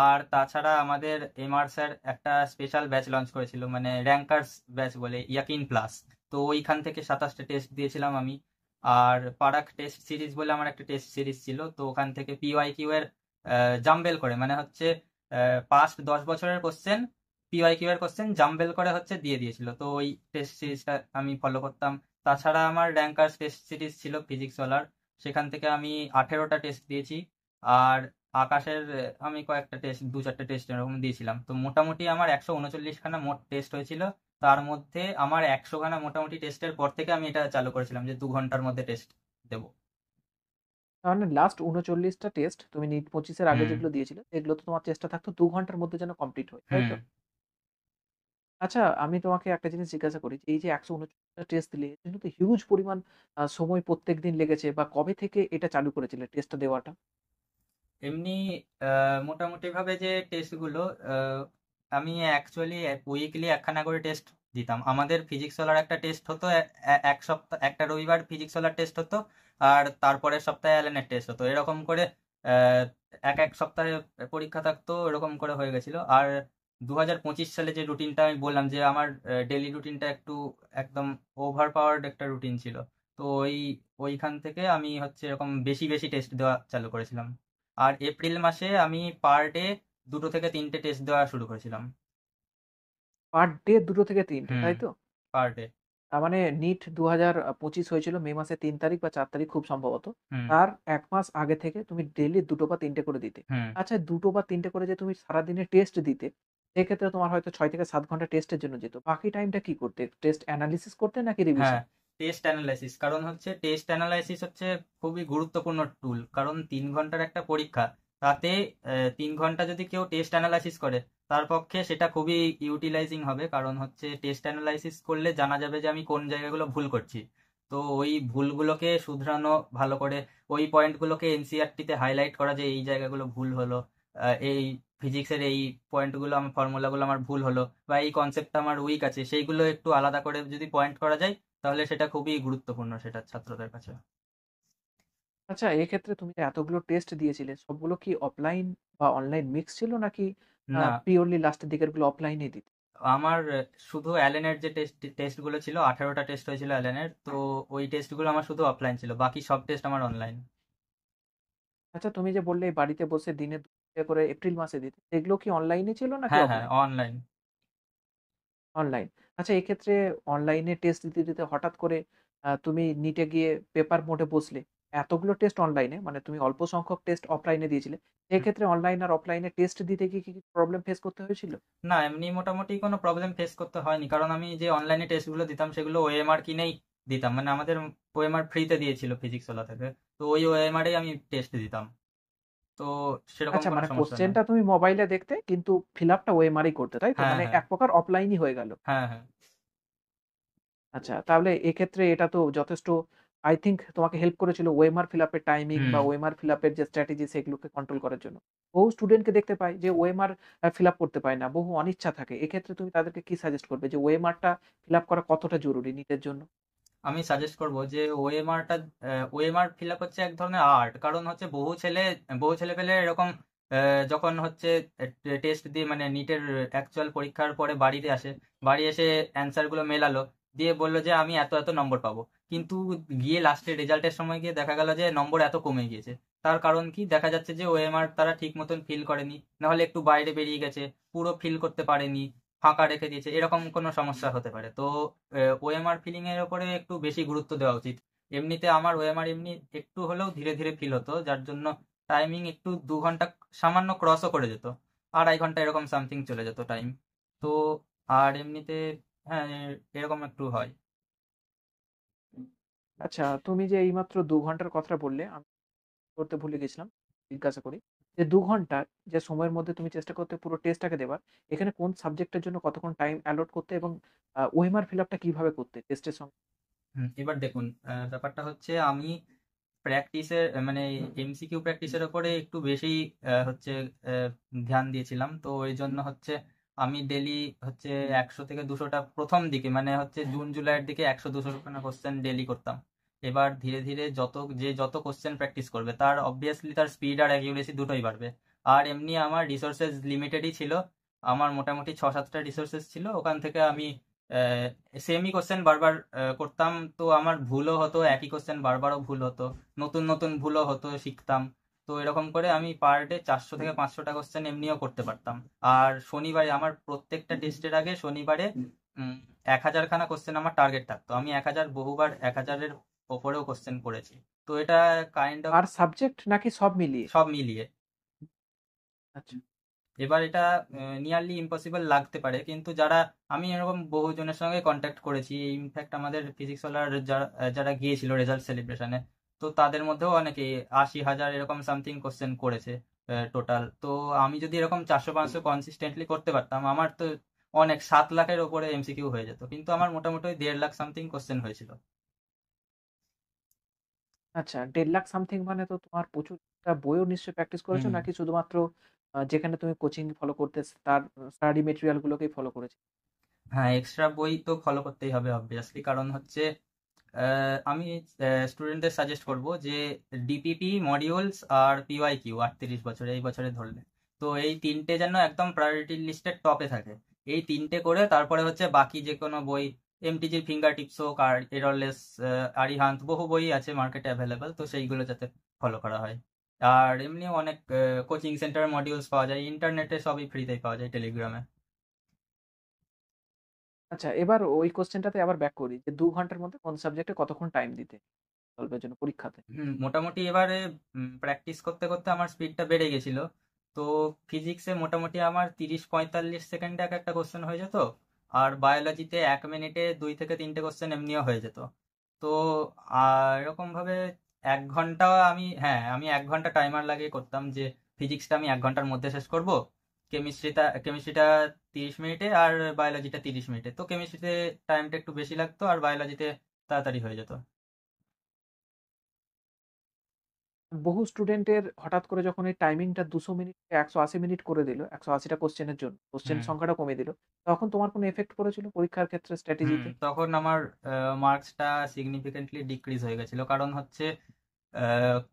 আর তাছাড়া আমাদের এমআর স্যার একটা স্পেশাল ব্যাচ লঞ্চ করেছিল, মানে র্যাঙ্কার্স ব্যাচ বলে, ইয়াকিন প্লাস। তো ওইখান থেকে 27টা টেস্ট দিয়েছিলাম আমি। আর পারাক টেস্ট সিরিজ বলে আমার একটা টেস্ট সিরিজ ছিল, তো ওখান থেকে পিওয়াইকিউ এর জাম্বেল করে, মানে হচ্ছে পাস্ট 10 বছরের কোশ্চেন, পিওয়াইকিউ এর কোশ্চেন জাম্বেল করে হচ্ছে দিয়ে দিয়েছিল, তো ওই টেস্ট সিরিজটা আমি ফলো করতাম। তাছাড়া আমার র্যাঙ্কার্স টেস্ট সিরিজ ছিল ফিজিক্স ওয়ালার, সেখান থেকে আমি 18টা টেস্ট দিয়েছি। আর আকাশের আমি কয়েকটা টেস্ট, 2-4টে টেস্ট এরকম দিয়েছিলাম। তো মোটামুটি আমার 139 খানা মোট টেস্ট হয়েছিল। তার মধ্যে আমার 100 খানা মোটামুটি টেস্টের পর থেকে আমি এটা চালু করেছিলাম যে 2 ঘন্টার মধ্যে টেস্ট দেবো। তার মানে লাস্ট 39টা টেস্ট তুমি নিট 25-এর আগে হুম। যেগুলো দিয়েছিলে সেগুলো তো তোমার চেষ্টা থাকতো 2 ঘন্টার মধ্যে যেন কমপ্লিট হয়, তাই হুম। তো? আচ্ছা, আমি তোমাকে একটা জিনিস জিজ্ঞাসা করি যে এই যে 139টা টেস্ট দিলে এর জন্য তো হিউজ পরিমাণ সময় প্রত্যেকদিন লেগেছে, বা কবে থেকে এটা চালু করেছিলে টেস্টটা দেওয়াটা? এমনি মোটামুটি ভাবে যে টেস্টগুলো, আমি অ্যাকচুয়ালি উইকলি একখানা করে টেস্ট দিতাম। আমাদের ফিজিক্স ওয়ালার একটা টেস্ট হতো, এক সপ্তাহ, একটা রবিবার ফিজিক্স ওয়ালার টেস্ট হতো, আর তারপরের সপ্তাহে অ্যালেনের টেস্ট হতো, এরকম করে আহ, এক এক সপ্তাহে পরীক্ষা থাকতো, এরকম করে হয়ে গেছিল। আর 2025 সালে যে রুটিনটা আমি বললাম যে আমার ডেলি রুটিনটা একটু একদম ওভার পাওয়ার্ড একটা রুটিন ছিল, তো ওইখান থেকে আমি হচ্ছে এরকম বেশি বেশি টেস্ট দেওয়া চালু করেছিলাম। আর এপ্রিল মাসে আমি পার ডে 2 থেকে 3টে টেস্ট দেওয়া শুরু করেছিলাম। পার ডে 2 থেকে 3টে, হুম। তাই তো? Per day. তার মানে নিট 2025 হয়েছিল মে মাসের 3 তারিখ বা 4 তারিখ খুব সম্ভবত। হুম। তার 1 মাস আগে থেকে তুমি ডেইলি 2টো বা 3টে করে দিতে। হুম। আচ্ছা, 2টো বা 3টে করে যে তুমি সারাদিনে টেস্ট দিতে, সেক্ষেত্রে তোমার হয়তো 6 থেকে 7 ঘন্টা টেস্টের জন্য যেত। বাকি টাইমটা কি করতে? টেস্ট অ্যানালিসিস করতে নাকি হ্যাঁ, রিভিশন? টেস্ট অ্যানালাইসিস, কারণ হচ্ছে টেস্ট অ্যানালাইসিস হচ্ছে খুবই গুরুত্বপূর্ণ টুল, কারণ 3 ঘন্টার একটা পরীক্ষা, তাতে 3 ঘন্টা যদি কেউ টেস্ট অ্যানালাইসিস করে, তার পক্ষে সেটা খুবই ইউটিলাইজিং হবে, কারণ হচ্ছে টেস্ট অ্যানালাইসিস করলে জানা যাবে যে আমি কোন জায়গাগুলো ভুল করছি। তো ওই ভুলগুলোকে শুধরানো ভালো করে, ওই পয়েন্টগুলোকে এনসিইআরটিতে হাইলাইট করা যে এই জায়গাগুলো ভুল হলো, এই ফিজিক্সের এই পয়েন্টগুলো, আমার ফর্মুলাগুলো আমার ভুল হলো, বা এই কনসেপ্টটা আমার উইক আছে, সেইগুলো একটু আলাদা করে যদি পয়েন্ট করা যায়, তাহলে সেটা খুবই গুরুত্বপূর্ণ সেটা ছাত্রদের কাছে। আচ্ছা, এক্ষেত্রে তুমি যে এতগুলো টেস্ট দিয়েছিলে সবগুলো কি অফলাইন বা অনলাইন মিক্স ছিল, নাকি না, পিওরলি লাস্টের দিকের গুলো অফলাইনেই দিতে? আমার শুধু অ্যালেনের যে টেস্টগুলো ছিল, 18টা টেস্ট হয়েছিল অ্যালেনের, তো ওই টেস্টগুলো আমার শুধু অফলাইন ছিল, বাকি সব টেস্ট আমার অনলাইন। আচ্ছা, তুমি যে বললে বাড়িতে বসে দিনে 2 করে এপ্রিল মাসে দিতে, এগুলো কি অনলাইনে ছিল নাকি হ্যাঁ, হ্যাঁ, অফলাইন? অনলাইন। অনলাইন। আচ্ছা, এক্ষেত্রে অনলাইনে টেস্ট দিতে, দিতে হঠাৎ করে তুমি নিটে গিয়ে পেপার মোডে বসলে। এতগুলো টেস্ট অনলাইনে, মানে তুমি অল্প সংখ্যক টেস্ট অফলাইনে দিয়েছিলে। এক্ষেত্রে অনলাইন আর অফলাইনে টেস্ট দিতে গিয়ে কি প্রবলেম ফেস করতে হয়েছিল? না, এমনি মোটামুটি কোনো প্রবলেম ফেস করতে হয়নি, কারণ আমি যে অনলাইনে টেস্টগুলো দিতাম সেগুলো ওএমআর কিনেই দিতাম, মানে আমাদের ওএমআর ফ্রিতে দিয়েছিল ফিজিক্স ওয়ালা থেকে, তো ওই ওএমআরই আমি টেস্ট দিতাম, তো সেরকম আচ্ছা, কোনো মানে সমস্যা নেই। কোশ্চেনটা তুমি মোবাইলে দেখতে, কিন্তু ফিল আপটা ওএমআরই করতে, তাই তো? হ্যাঁ, মানে হ্যাঁ। এক প্রকার অফলাইনই হয়ে গেল। হ্যাঁ, হ্যাঁ। আচ্ছা, তাহলে এক্ষেত্রে এটা তো যথেষ্ট, আই থিংক তোমাকে হেল্প করেছিল ওএমআর ফিল আপের টাইমিং হুম। বা ওএমআর ফিল আপের যে স্ট্র্যাটেজি সেগুলোকে কন্ট্রোল করার জন্য। বহু স্টুডেন্টকে দেখতে পাই যে ওএমআর ফিল আপ করতে পারে না, বহু অনিচ্ছা থাকে। এক্ষেত্রে তুমি তাদেরকে কি সাজেস্ট করবে যে ওএমআরটা ফিল আপ করা কতটা জরুরি নিটের জন্য? আমি সাজেস্ট করব যে ওএমআর ফিল আপ হচ্ছে এক ধরনের আর্ট, কারণ হচ্ছে বহু ছেলে পেলে এরকম যখন হচ্ছে টেস্ট দিয়ে, মানে নিটের অ্যাকচুয়াল পরীক্ষার পরে বাড়িতে আসে, বাড়ি এসে অ্যান্সার গুলো মেলালো, দিয়ে বললো যে আমি এত এত নম্বর পাবো, কিন্তু গিয়ে লাস্টে রেজাল্টের সময় গিয়ে দেখা গেল যে নম্বর এত কমে গিয়েছে। তার কারণ কি, দেখা যাচ্ছে যে ওএমআর তারা ঠিক মতন ফিল করেনি, নাহলে একটু বাইরে বেরিয়ে গেছে, পুরো ফিল করতে পারেনি, ফাঁকা রেখে দিয়েছে, এরকম কোনো সমস্যা হতে পারে। তো ওএমআর ফিলিং এর উপরে একটু বেশি গুরুত্ব দেওয়া উচিত। এমনিতে আমার ওএমআর এমনি একটু হলেও ধীরে ধীরে ফিল হতো, যার জন্য টাইমিং একটু 2 ঘন্টা সামান্য ক্রসও করে যেত, 2.5 ঘন্টা এরকম সামথিং চলে যেত টাইম। তো আর এমনিতে হ্যাঁ, এরকম একটু হয়। আচ্ছা, তুমি যে এইমাত্র 2 ঘন্টার কথাটা বললে, আমি করতে ভুলে গেছিলাম, জিজ্ঞাসা করি। যে 2 ঘন্টার যে সময়ের মধ্যে তুমি চেষ্টা করতে পুরো টেস্টটাকে দেবার, এখানে কোন সাবজেক্টের জন্য কতক্ষণ টাইম অ্যালট করতে এবং ওএমআর ফিল আপটা কিভাবে করতে টেস্টের সঙ্গে? এবার দেখুন, ব্যাপারটা হচ্ছে আমি প্র্যাকটিসের মানে এমসিকিউ প্র্যাকটিসের ওপরে একটু বেশি হচ্ছে আহ, ধ্যান দিয়েছিলাম। তো ওই জন্য হচ্ছে আমি ডেলি হচ্ছে 100 থেকে 200টা প্রথম দিকে, মানে হচ্ছে জুন জুলাইয়ের দিকে 100-200 খানা কোশ্চেন ডেলি করতাম। এবার ধীরে ধীরে যত কোশ্চেন প্র্যাকটিস করবে তার অবভিয়াসলি তার স্পিড আর অ্যাকিউরেসি দুটোই বাড়বে। আর এমনি আমার রিসোর্সেস লিমিটেডই ছিল। আমার মোটামুটি 6-7টা রিসোর্সেস ছিল, ওখান থেকে আমি সেমই কোশ্চেন বারবার করতাম। তো আমার ভুলও হতো, একই কোশ্চেন বারবারও ভুল হতো, নতুন নতুন ভুলও হতো, শিখতাম। তো এরকম করে আমি পার ডে 400 থেকে 500টা কোশ্চেন এমনিও করতে পারতাম। আর শনিবারে আমার প্রত্যেকটা টেস্টের আগে শনিবারে 1000 খানা কোশ্চেন আমার টার্গেট থাকতো। আমি 1000 বহুবার 1000-এর ওপরেও কোশ্চেন করেছি। তো এটা কাইন্ড অফ আর সাবজেক্ট নাকি সব মিলিয়ে? সব মিলিয়ে। আচ্ছা। এবার এটা নিয়ারলি ইম্পসিবল লাগতে পারে, কিন্তু যারা, আমি এরকম বহুজনের সঙ্গে কন্ট্যাক্ট করেছি, ইনফ্যাক্ট আমাদের ফিজিক্স ওয়ালার যারা যারা গিয়েছিল রেজাল্ট সেলিব্রেশনে, তো তাদের মধ্যেও অনেকে 80,000 এরকম সামথিং কোশ্চেন করেছে টোটাল। তো আমি যদি এরকম 400-500 কনসিস্টেন্টলি করতে পারতাম, আমার তো অনেক 7 লাখের ওপরে এমসিকিউ হয়ে যেত, কিন্তু আমার মোটামুটি 1.5 লাখ সামথিং কোশ্চেন হয়েছিল। আচ্ছা, 1.5 লাখ সামথিং মানে তো তোমার প্রচুরটা বইও নিশ্চয়ই প্র্যাকটিস করেছো হুম। নাকি শুধুমাত্র যেখানে তুমি কোচিং ফলো করতে তার স্টাডি মেটেরিয়াল গুলোকেই ফলো করেছো? হ্যাঁ, এক্সট্রা বই তো ফলো করতেই হবে অবভিয়াসলি, কারণ হচ্ছে আমি স্টুডেন্টদের সাজেস্ট করব যে ডিপিপি মডিউলস আর পিওয়াইকিউ 38 বছর এই বছরে ধরলে, তো এই তিনটে যেন একদম প্রায়োরিটি লিস্টের টপে থাকে। এই তিনটে করে তারপরে হচ্ছে বাকি যে কোনো বই, এমটিজির ফিঙ্গার টিপস হোক আর এরলেস, আরিহান্ত, বহু বই আছে মার্কেটে অ্যাভেলেবেল, তো সেইগুলো যাতে ফলো করা হয়। আর এমনিও অনেক কোচিং সেন্টার মডিউলস পাওয়া যায় ইন্টারনেটে, সবই ফ্রিতেই পাওয়া যায় টেলিগ্রামে। আচ্ছা, এবার ওই কোশ্চেনটাতে আবার ব্যাক করি যে 2 ঘন্টার মধ্যে কোন সাবজেক্টে কতক্ষণ টাইম দিতে সলভের জন্য পরীক্ষাতে? মোটামুটি এবারে প্র্যাকটিস করতে করতে আমার স্পিডটা বেড়ে গেছিল। তো ফিজিক্সে মোটামুটি আমার 30-45 সেকেন্ডে এক একটা কোশ্চেন হয়ে যেত। আর বায়োলজিতে 1 মিনিটে 2 থেকে 3টে কোশ্চেন এমনিও হয়ে যেত। তো এরকম ভাবে 1 ঘন্টা, আমি 1 ঘন্টা টাইমার লাগিয়ে করতাম যে ফিজিক্সটা আমি 1 ঘন্টার মধ্যে শেষ করব, কেমিস্ট্রিটা 30 মিনিটে আর বায়োলজিটা 30 মিনিটে। তো কেমিস্ট্রিতে টাইমটা একটু বেশি লাগতো আর বায়োলজিতে তাড়াতাড়ি হয়ে যেত। বহু স্টুডেন্টের হঠাৎ করে যখন এই টাইমিংটা 200 মিনিট থেকে 180 মিনিট করে দিল 180টা কোশ্চেনের জন্য, কোশ্চেন হুম। সংখ্যাটা কমিয়ে দিল, তখন তোমার কোনো এফেক্ট পড়েছিল পরীক্ষার ক্ষেত্রে স্ট্র্যাটেজিতে? তখন আমার মার্কসটা সিগনিফিকেন্টলি ডিক্রিজ হয়ে গেছিল, কারণ হচ্ছে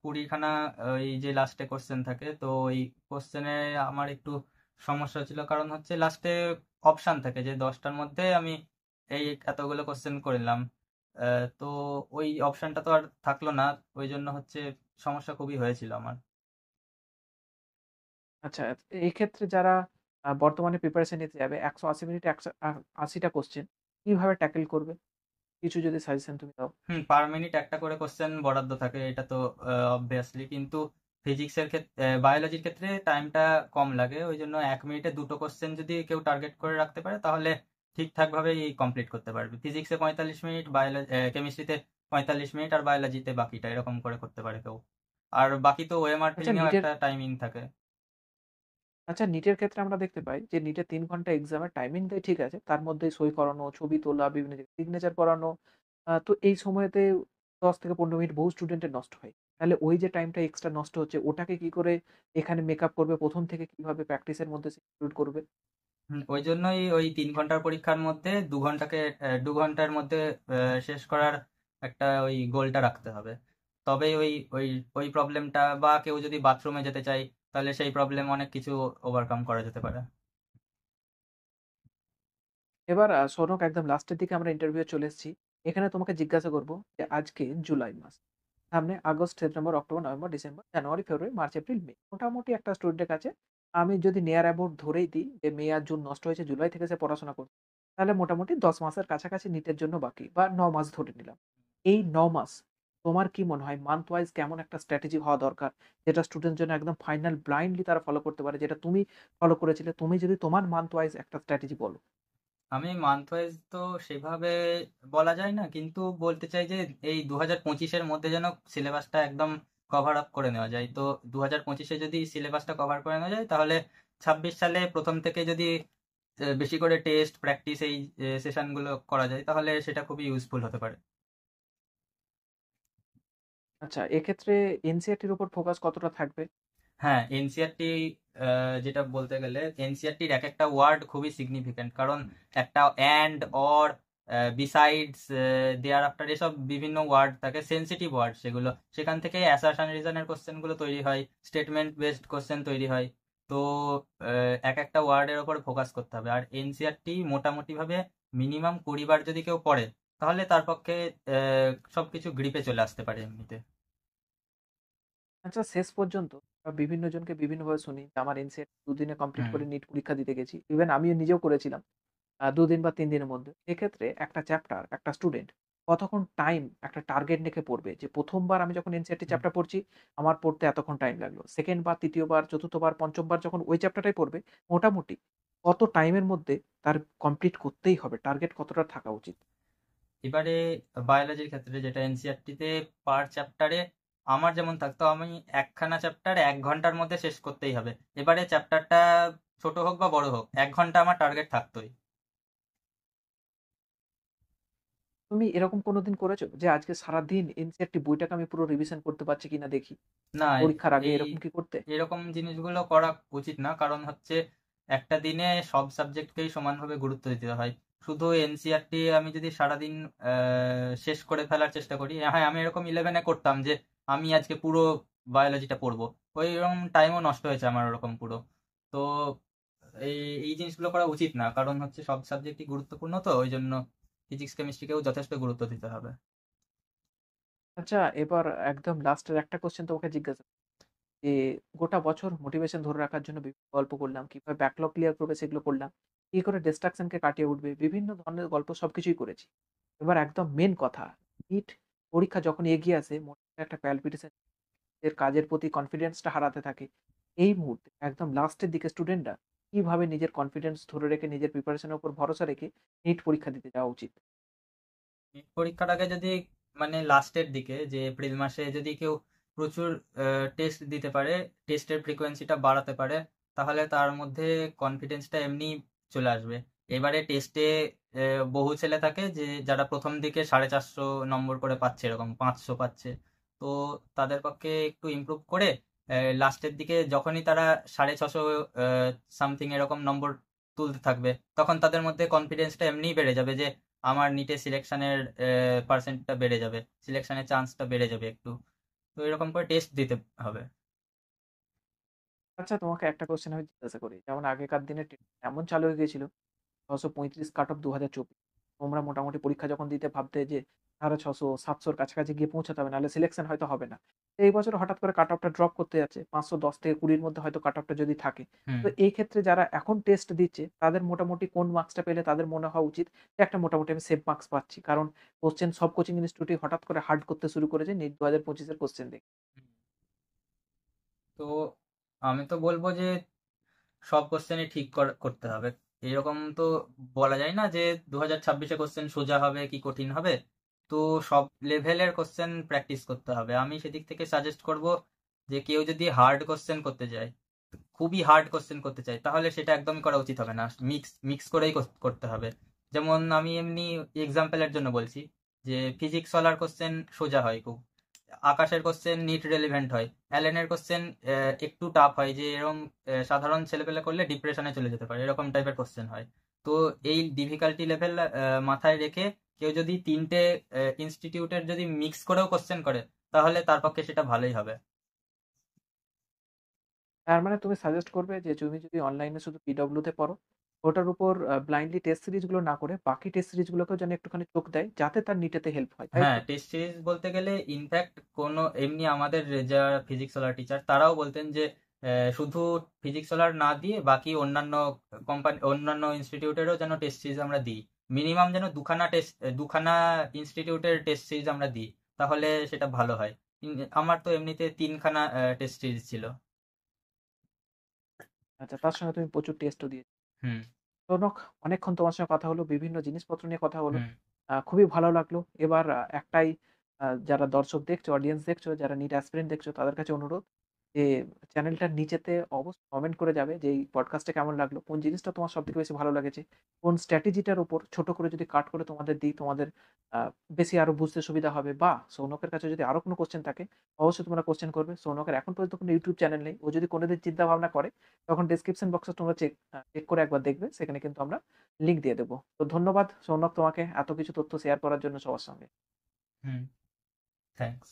20 খানা ওই যে লাস্টে কোশ্চেন থাকে, তো ওই কোশ্চেনে আমার একটু সমস্যা ছিল, কারণ হচ্ছে লাস্টে অপশান থাকে যে 10টার মধ্যে আমি এই এতগুলো কোশ্চেন করে নিলাম। তো ওই অপশানটা তো আর থাকলো না, ওই জন্য হচ্ছে সমস্যা খুবই হয়েছিল আমার। আচ্ছা, এই ক্ষেত্রে যারা বর্তমানে প্রিপারেশন নিতে যাবে 180 মিনিটে 180টা কোশ্চেন কিভাবে ট্যাকেল করবে? কিছু যদি সাজেশন তুমি দাও। পার মিনিট একটা করে কোশ্চেন বরাদ্দ থাকে, এটা তো অবভিয়াসলি, কিন্তু ফিজিক্সের ক্ষেত্রে, বায়োলজির ক্ষেত্রে টাইমটা কম লাগে, ওই জন্য 1 মিনিটে 2টো কোশ্চেন যদি কেউ টার্গেট করে রাখতে পারে তাহলে ঠিকঠাক ভাবেই কমপ্লিট করতে পারবে। ফিজিক্সে 45 মিনিট, কেমিস্ট্রিতে 45 মিনিট আর বায়োলজিতে বাকিটা, এরকম করে করতে পারে কেউ। আর বাকি তো ওএমআর আচ্ছা, ফিলিংয়েও নিটের একটা টাইমিং থাকে। আচ্ছা, নিটের ক্ষেত্রে আমরা দেখতে পাই যে নিটের 3 ঘন্টা এক্সামের টাইমিং দেয় ঠিক আছে। তার মধ্যে সই করানো, ছবি তোলা, বিভিন্ন জায়গায় সিগনেচার করানো। তো এই সময়তে 10 থেকে 15 মিনিট বহু স্টুডেন্টের নষ্ট হয়। তাহলে ওই যে টাইমটা এক্সট্রা নষ্ট হচ্ছে ওটাকে কি করে এখানে মেকআপ করবে? ১ম থেকে কিভাবে প্র্যাকটিসের মধ্যে ইনক্লুড করবে? ওই জন্যই ওই 3 ঘন্টার পরীক্ষার মধ্যে 2 ঘন্টার মধ্যে শেষ করার একটা ওই গোলটা রাখতে হবে। তবেই ওই ওই ওই প্রবলেমটা, বা কেউ যদি বাথরুমে যেতে চায় তাহলে সেই প্রবলেম অনেক কিছু ওভারকাম করা যেতে পারে। এবার সৌনক, একদম লাস্টের দিকে আমরা ইন্টারভিউ চলে এসেছি। এখানে তোমাকে জিজ্ঞাসা করব যে আজকে জুলাই মাস। সামনে August, September, October, November, December, January, February, March, April, May. মোটামুটি একটা স্টুডেন্টের কাছে আমি যদি নিয়ার অ্যাবাউট ধরেই দিই যে মে আর জুন নষ্ট হয়েছে, জুলাই থেকে সে পড়াশোনা করছে। তাহলে মোটামুটি 10 মাসের কাছাকাছি নিটের জন্য বাকি বা 9 মাস ধরে নিলাম। এই 9 মাস তোমার কি মনে হয় মান্থ ওয়াইজ কেমন একটা স্ট্র্যাটেজি হওয়া দরকার? যেটা স্টুডেন্টের জন্য একদম ফাইনাল ব্লাইন্ডলি তারা ফলো করতে পারে, যেটা তুমি ফলো করেছিলে। তুমি যদি তোমার মান্থ ওয়াইজ একটা স্ট্র্যাটেজি বলো। আমি মান্থ ওয়াইজ তো সেভাবে বলা যায় না, কিন্তু বলতে চাই যে এই 2025-এর মধ্যে যেন সিলেবাসটা একদম কভার আপ করে নেওয়া যায়। তো 2025-এ যদি সিলেবাসটা কভার করে নেওয়া যায়, তাহলে 26 সালে প্রথম থেকে যদি বেশি করে টেস্ট প্র্যাকটিস এই সেশনগুলো করা যায়, তাহলে সেটা খুবই ইউজফুল হতে পারে। আচ্ছা, এক্ষেত্রে এনসিইআরটির উপর ফোকাস কতটা থাকবে? হ্যাঁ, এনসিইআরটি যেটা বলতে গেলে এনসিইআরটির এক একটা ওয়ার্ড খুবই সিগনিফিক্যান্ট, কারণ একটা and, or, besides, thereafter, এসব বিভিন্ন ওয়ার্ড থাকে, সেন্সিটিভ ওয়ার্ড সেগুলো। সেখান থেকে অ্যাসারশন রিজনের কোশ্চেনগুলো তৈরি হয়, স্টেটমেন্ট বেসড কোশ্চেন তৈরি হয়। তো এক একটা ওয়ার্ডের ওপর ফোকাস করতে হবে। আর এনসিইআরটি মোটামুটিভাবে মিনিমাম 20 বার যদি কেউ পড়ে, তাহলে তার পক্ষে সবকিছু গ্রিপে চলে আসতে পারে এমনিতে। আচ্ছা, শেষ পর্যন্ত বিভিন্ন জনকে বিভিন্নভাবে শুনি যে আমার এনসিইআরটি 2 দিনে কমপ্লিট হুম। করে নিট পরীক্ষা দিতে গেছি। ইভেন আমিও নিজেও করেছিলাম 2 দিন বা 3 দিনের মধ্যে। এক্ষেত্রে একটা চ্যাপ্টার একটা স্টুডেন্ট কতক্ষণ টাইম একটা টার্গেট রেখে পড়বে? যে ১ম বার আমি যখন এনসিইআরটি হুম। চ্যাপ্টার পড়ছি, আমার পড়তে এতক্ষণ টাইম লাগলো। 2nd বার, ৩য় বার, ৪র্থ বার, ৫ম বার যখন ওই চ্যাপ্টারটাই পড়বে, মোটামুটি কত টাইমের মধ্যে তার কমপ্লিট করতেই হবে? টার্গেট কতটা থাকা উচিত? এবারে বায়োলজির ক্ষেত্রে যেটা এনসিইআরটিতে পার চ্যাপ্টারে আমার যেমন থাকতো, আমি একখানা চ্যাপ্টার 1 ঘন্টার মধ্যে শেষ করতেই হবে। এবারে চ্যাপ্টারটা ছোট হোক বা বড় হোক, 1 ঘন্টা আমার টার্গেট থাকতোই। তুমি এরকম কোনদিন করেছো যে আজকে সারাদিন এনসিইআরটি বইটাকে আমি পুরো রিভিশন করতে পারছি কিনা দেখি, না, পরীক্ষার আগে এই এরকম কি করতে? এরকম জিনিসগুলো করা উচিত না, কারণ হচ্ছে একটা দিনে সব সাবজেক্টকেই সমানভাবে গুরুত্ব দিতে হয়। শুধু এনসিইআরটি আমি যদি সারাদিন শেষ করে ফেলার চেষ্টা করি, হ্যাঁ আমি এরকম 11-এ করতাম যে আমি আজকে পুরো বায়োলজিটা পড়বো, ওই রকম টাইমও নষ্ট হয়েছে আমার ওরকম পুরো। তো এই এই জিনিসগুলো করা উচিত না, কারণ হচ্ছে সব সাবজেক্টই গুরুত্বপূর্ণ, তো ওই জন্য ফিজিক্স কেমিস্ট্রিকেও যথেষ্ট গুরুত্ব দিতে হবে। আচ্ছা, এবার একদম লাস্টের একটা কোয়েশ্চেন তোমাকে জিজ্ঞাসা যে গোটা বছর মোটিভেশন ধরে রাখার জন্য বিভিন্ন গল্প করলাম, কিভাবে ব্যাকলগ ক্লিয়ার করবে সেগুলো করলাম, কি করে ডিস্ট্রাকশন কে কাটিয়ে উঠবে, বিভিন্ন ধরনের গল্প সবকিছুই করেছি। এবার একদম মেন কথা, নিট পরীক্ষা যখন এগিয়ে আসে মনে একটা প্যালপিটেশন, এর কাজের প্রতি কনফিডেন্সটা হারাতে থাকে। এই মুহূর্তে একদম লাস্টের দিকে স্টুডেন্টরা কিভাবে নিজের কনফিডেন্স ধরে রেখে নিজের প্রিপারেশনের উপর ভরসা রেখে নিট পরীক্ষা দিতে যাওয়া উচিত? মিড পরীক্ষার আগে যদি, মানে লাস্টের দিকে যে এপ্রিল মাসে যদি কেউ প্রচুর টেস্ট দিতে পারে, টেস্টের ফ্রিকোয়েন্সিটা বাড়াতে পারে, তাহলে তার মধ্যে কনফিডেন্সটা এমনি চলে আসবে। এবারে টেস্টে বহু ছেলে থাকে যে যারা প্রথম দিকে 450 নম্বর করে পাচ্ছে, এরকম 500 পাচ্ছে। তো তাদের পক্ষে একটু ইমপ্রুভ করে লাস্টের দিকে যখনই তারা 650 সামথিং এরকম নম্বর তুলতে থাকবে, তখন তাদের মধ্যে কনফিডেন্সটা এমনিই বেড়ে যাবে যে আমার নিটে সিলেকশনের পার্সেন্টটা বেড়ে যাবে, সিলেকশনের চান্সটা বেড়ে যাবে একটু। তো এরকম করে টেস্ট দিতে হবে। আচ্ছা, তোমাকে একটা কোশ্চেন আমি জিজ্ঞাসা করি, যেমন আগেকার দিনে এমন চালু হয়ে গেছিল 635 কাট অফ 2024, তোমরা মোটামুটি পরীক্ষা যখন দিতে ভাবতে যে 650 700-র কাছাকাছি গিয়ে পৌঁছাতে হবে, নাহলে সিলেকশন হয়তো হবে না। তো এই বছর হঠাৎ করে কাট অফটা ড্রপ করতে যাচ্ছে 510 থেকে 20-র মধ্যে হয়তো কাট অফটা যদি থাকে। হুম। তো এই ক্ষেত্রে যারা এখন টেস্ট দিচ্ছে তাদের মোটামুটি কোন মার্কসটা পেলে তাদের মনে হওয়া উচিত যে একটা মোটামুটি আমি সেফ মার্কস পাচ্ছি? কারণ কোশ্চেন সব কোচিং ইনস্টিটিউটই হঠাৎ করে হার্ড করতে শুরু করেছে নিট 2025-এর কোশ্চেন দেখে। তো আমি তো বলবো যে সব কোশ্চেনই ঠিক করতে হবে। এরকম তো বলা যায় না যে 2026-এ কোশ্চেন সোজা হবে কি কঠিন হবে। তো সব লেভেলের কোশ্চেন প্র্যাকটিস করতে হবে। আমি সেদিক থেকে সাজেস্ট করব যে কেউ যদি হার্ড কোশ্চেন করতে যায়, খুবই হার্ড কোশ্চেন করতে চাই, তাহলে সেটা একদমই করা উচিত হবে না। মিক্স মিক্স করেই করতে হবে। যেমন আমি এমনি এক্সাম্পলের জন্য বলছি যে ফিজিক্স ওয়ালার কোশ্চেন সোজা হয় খুব, আকাশের কোশ্চেন নিট রেলিভেন্ট হয়, অ্যালেনের কোশ্চেন একটু টাফ হয়, যে এরকম সাধারণ ছেলেপেলে করলে ডিপ্রেশনে চলে যেতে পারে, এরকম টাইপের কোশ্চেন হয়। তো এই ডিফিকাল্টি লেভেল মাথায় রেখে কেউ যদি 3টে ইনস্টিটিউটের যদি মিক্স করেও কোশ্চেন করে, তাহলে তার পক্ষে সেটা ভালোই হবে। তার মানে তুমি সাজেস্ট করবে যে তুমি যদি অনলাইনে শুধু পিডব্লিউ তে পড়ো, ওটার উপর ব্লাইন্ডলি টেস্ট সিরিজ গুলো না করে বাকি টেস্ট সিরিজ গুলোকেও যেন একটুখানি চোখ দেয় যাতে তার নিটেতে হেল্প হয়, তাই হ্যাঁ, তো? টেস্ট সিরিজ বলতে গেলে ইনফ্যাক্ট কোনো এমনি আমাদের যারা ফিজিক্স ওয়ালার টিচার, তারাও বলতেন যে শুধু ফিজিক্স ওয়ালার না দিয়ে বাকি অন্যান্য কোম্পানি, অন্যান্য ইনস্টিটিউটেরও যেন টেস্ট সিরিজ আমরা দিই। মিনিমাম যেন দুখানা ইনস্টিটিউটের টেস্ট সিরিজ আমরা দিই, তাহলে সেটা ভালো হয়। আমার তো এমনিতে 3খানা টেস্ট সিরিজ ছিল। আচ্ছা, তার সঙ্গে তুমি প্রচুর টেস্টও দিয়েছো। হুম। রৌনক, অনেকক্ষণ তোমার সঙ্গে কথা হলো, বিভিন্ন জিনিসপত্র নিয়ে কথা হলো। হুম। খুবই ভালো লাগলো। এবার একটাই যারা দর্শক দেখছো, অডিয়েন্স দেখছো, যারা নিট অ্যাসপিরেন্ট দেখছো তাদের কাছে অনুরোধ যে চ্যানেলটার নিচেতে অবশ্যই কমেন্ট করে যাবে যে এই পডকাস্টটা কেমন লাগলো, কোন জিনিসটা তোমার সবথেকে বেশি ভালো লেগেছে, কোন স্ট্র্যাটেজিটার উপর ছোট করে যদি কাট করে তোমাদের দিই তোমাদের বেশি আরো বুঝতে সুবিধা হবে, বা সৌনকের কাছে যদি আরো কোনো কোশ্চেন থাকে অবশ্যই তোমরা কোশ্চেন করবে। সৌনকের এখন পর্যন্ত কোনো ইউটিউব চ্যানেল নেই, ও যদি কোনোদিন চিন্তা ভাবনা করে তখন ডিসক্রিপশন বক্সে তোমরা চেক করে একবার দেখবে, সেখানে কিন্তু আমরা লিঙ্ক দিয়ে দেবো। তো ধন্যবাদ সৌনক তোমাকে এত কিছু তথ্য শেয়ার করার জন্য সবার সঙ্গে। হুম, থ্যাঙ্কস।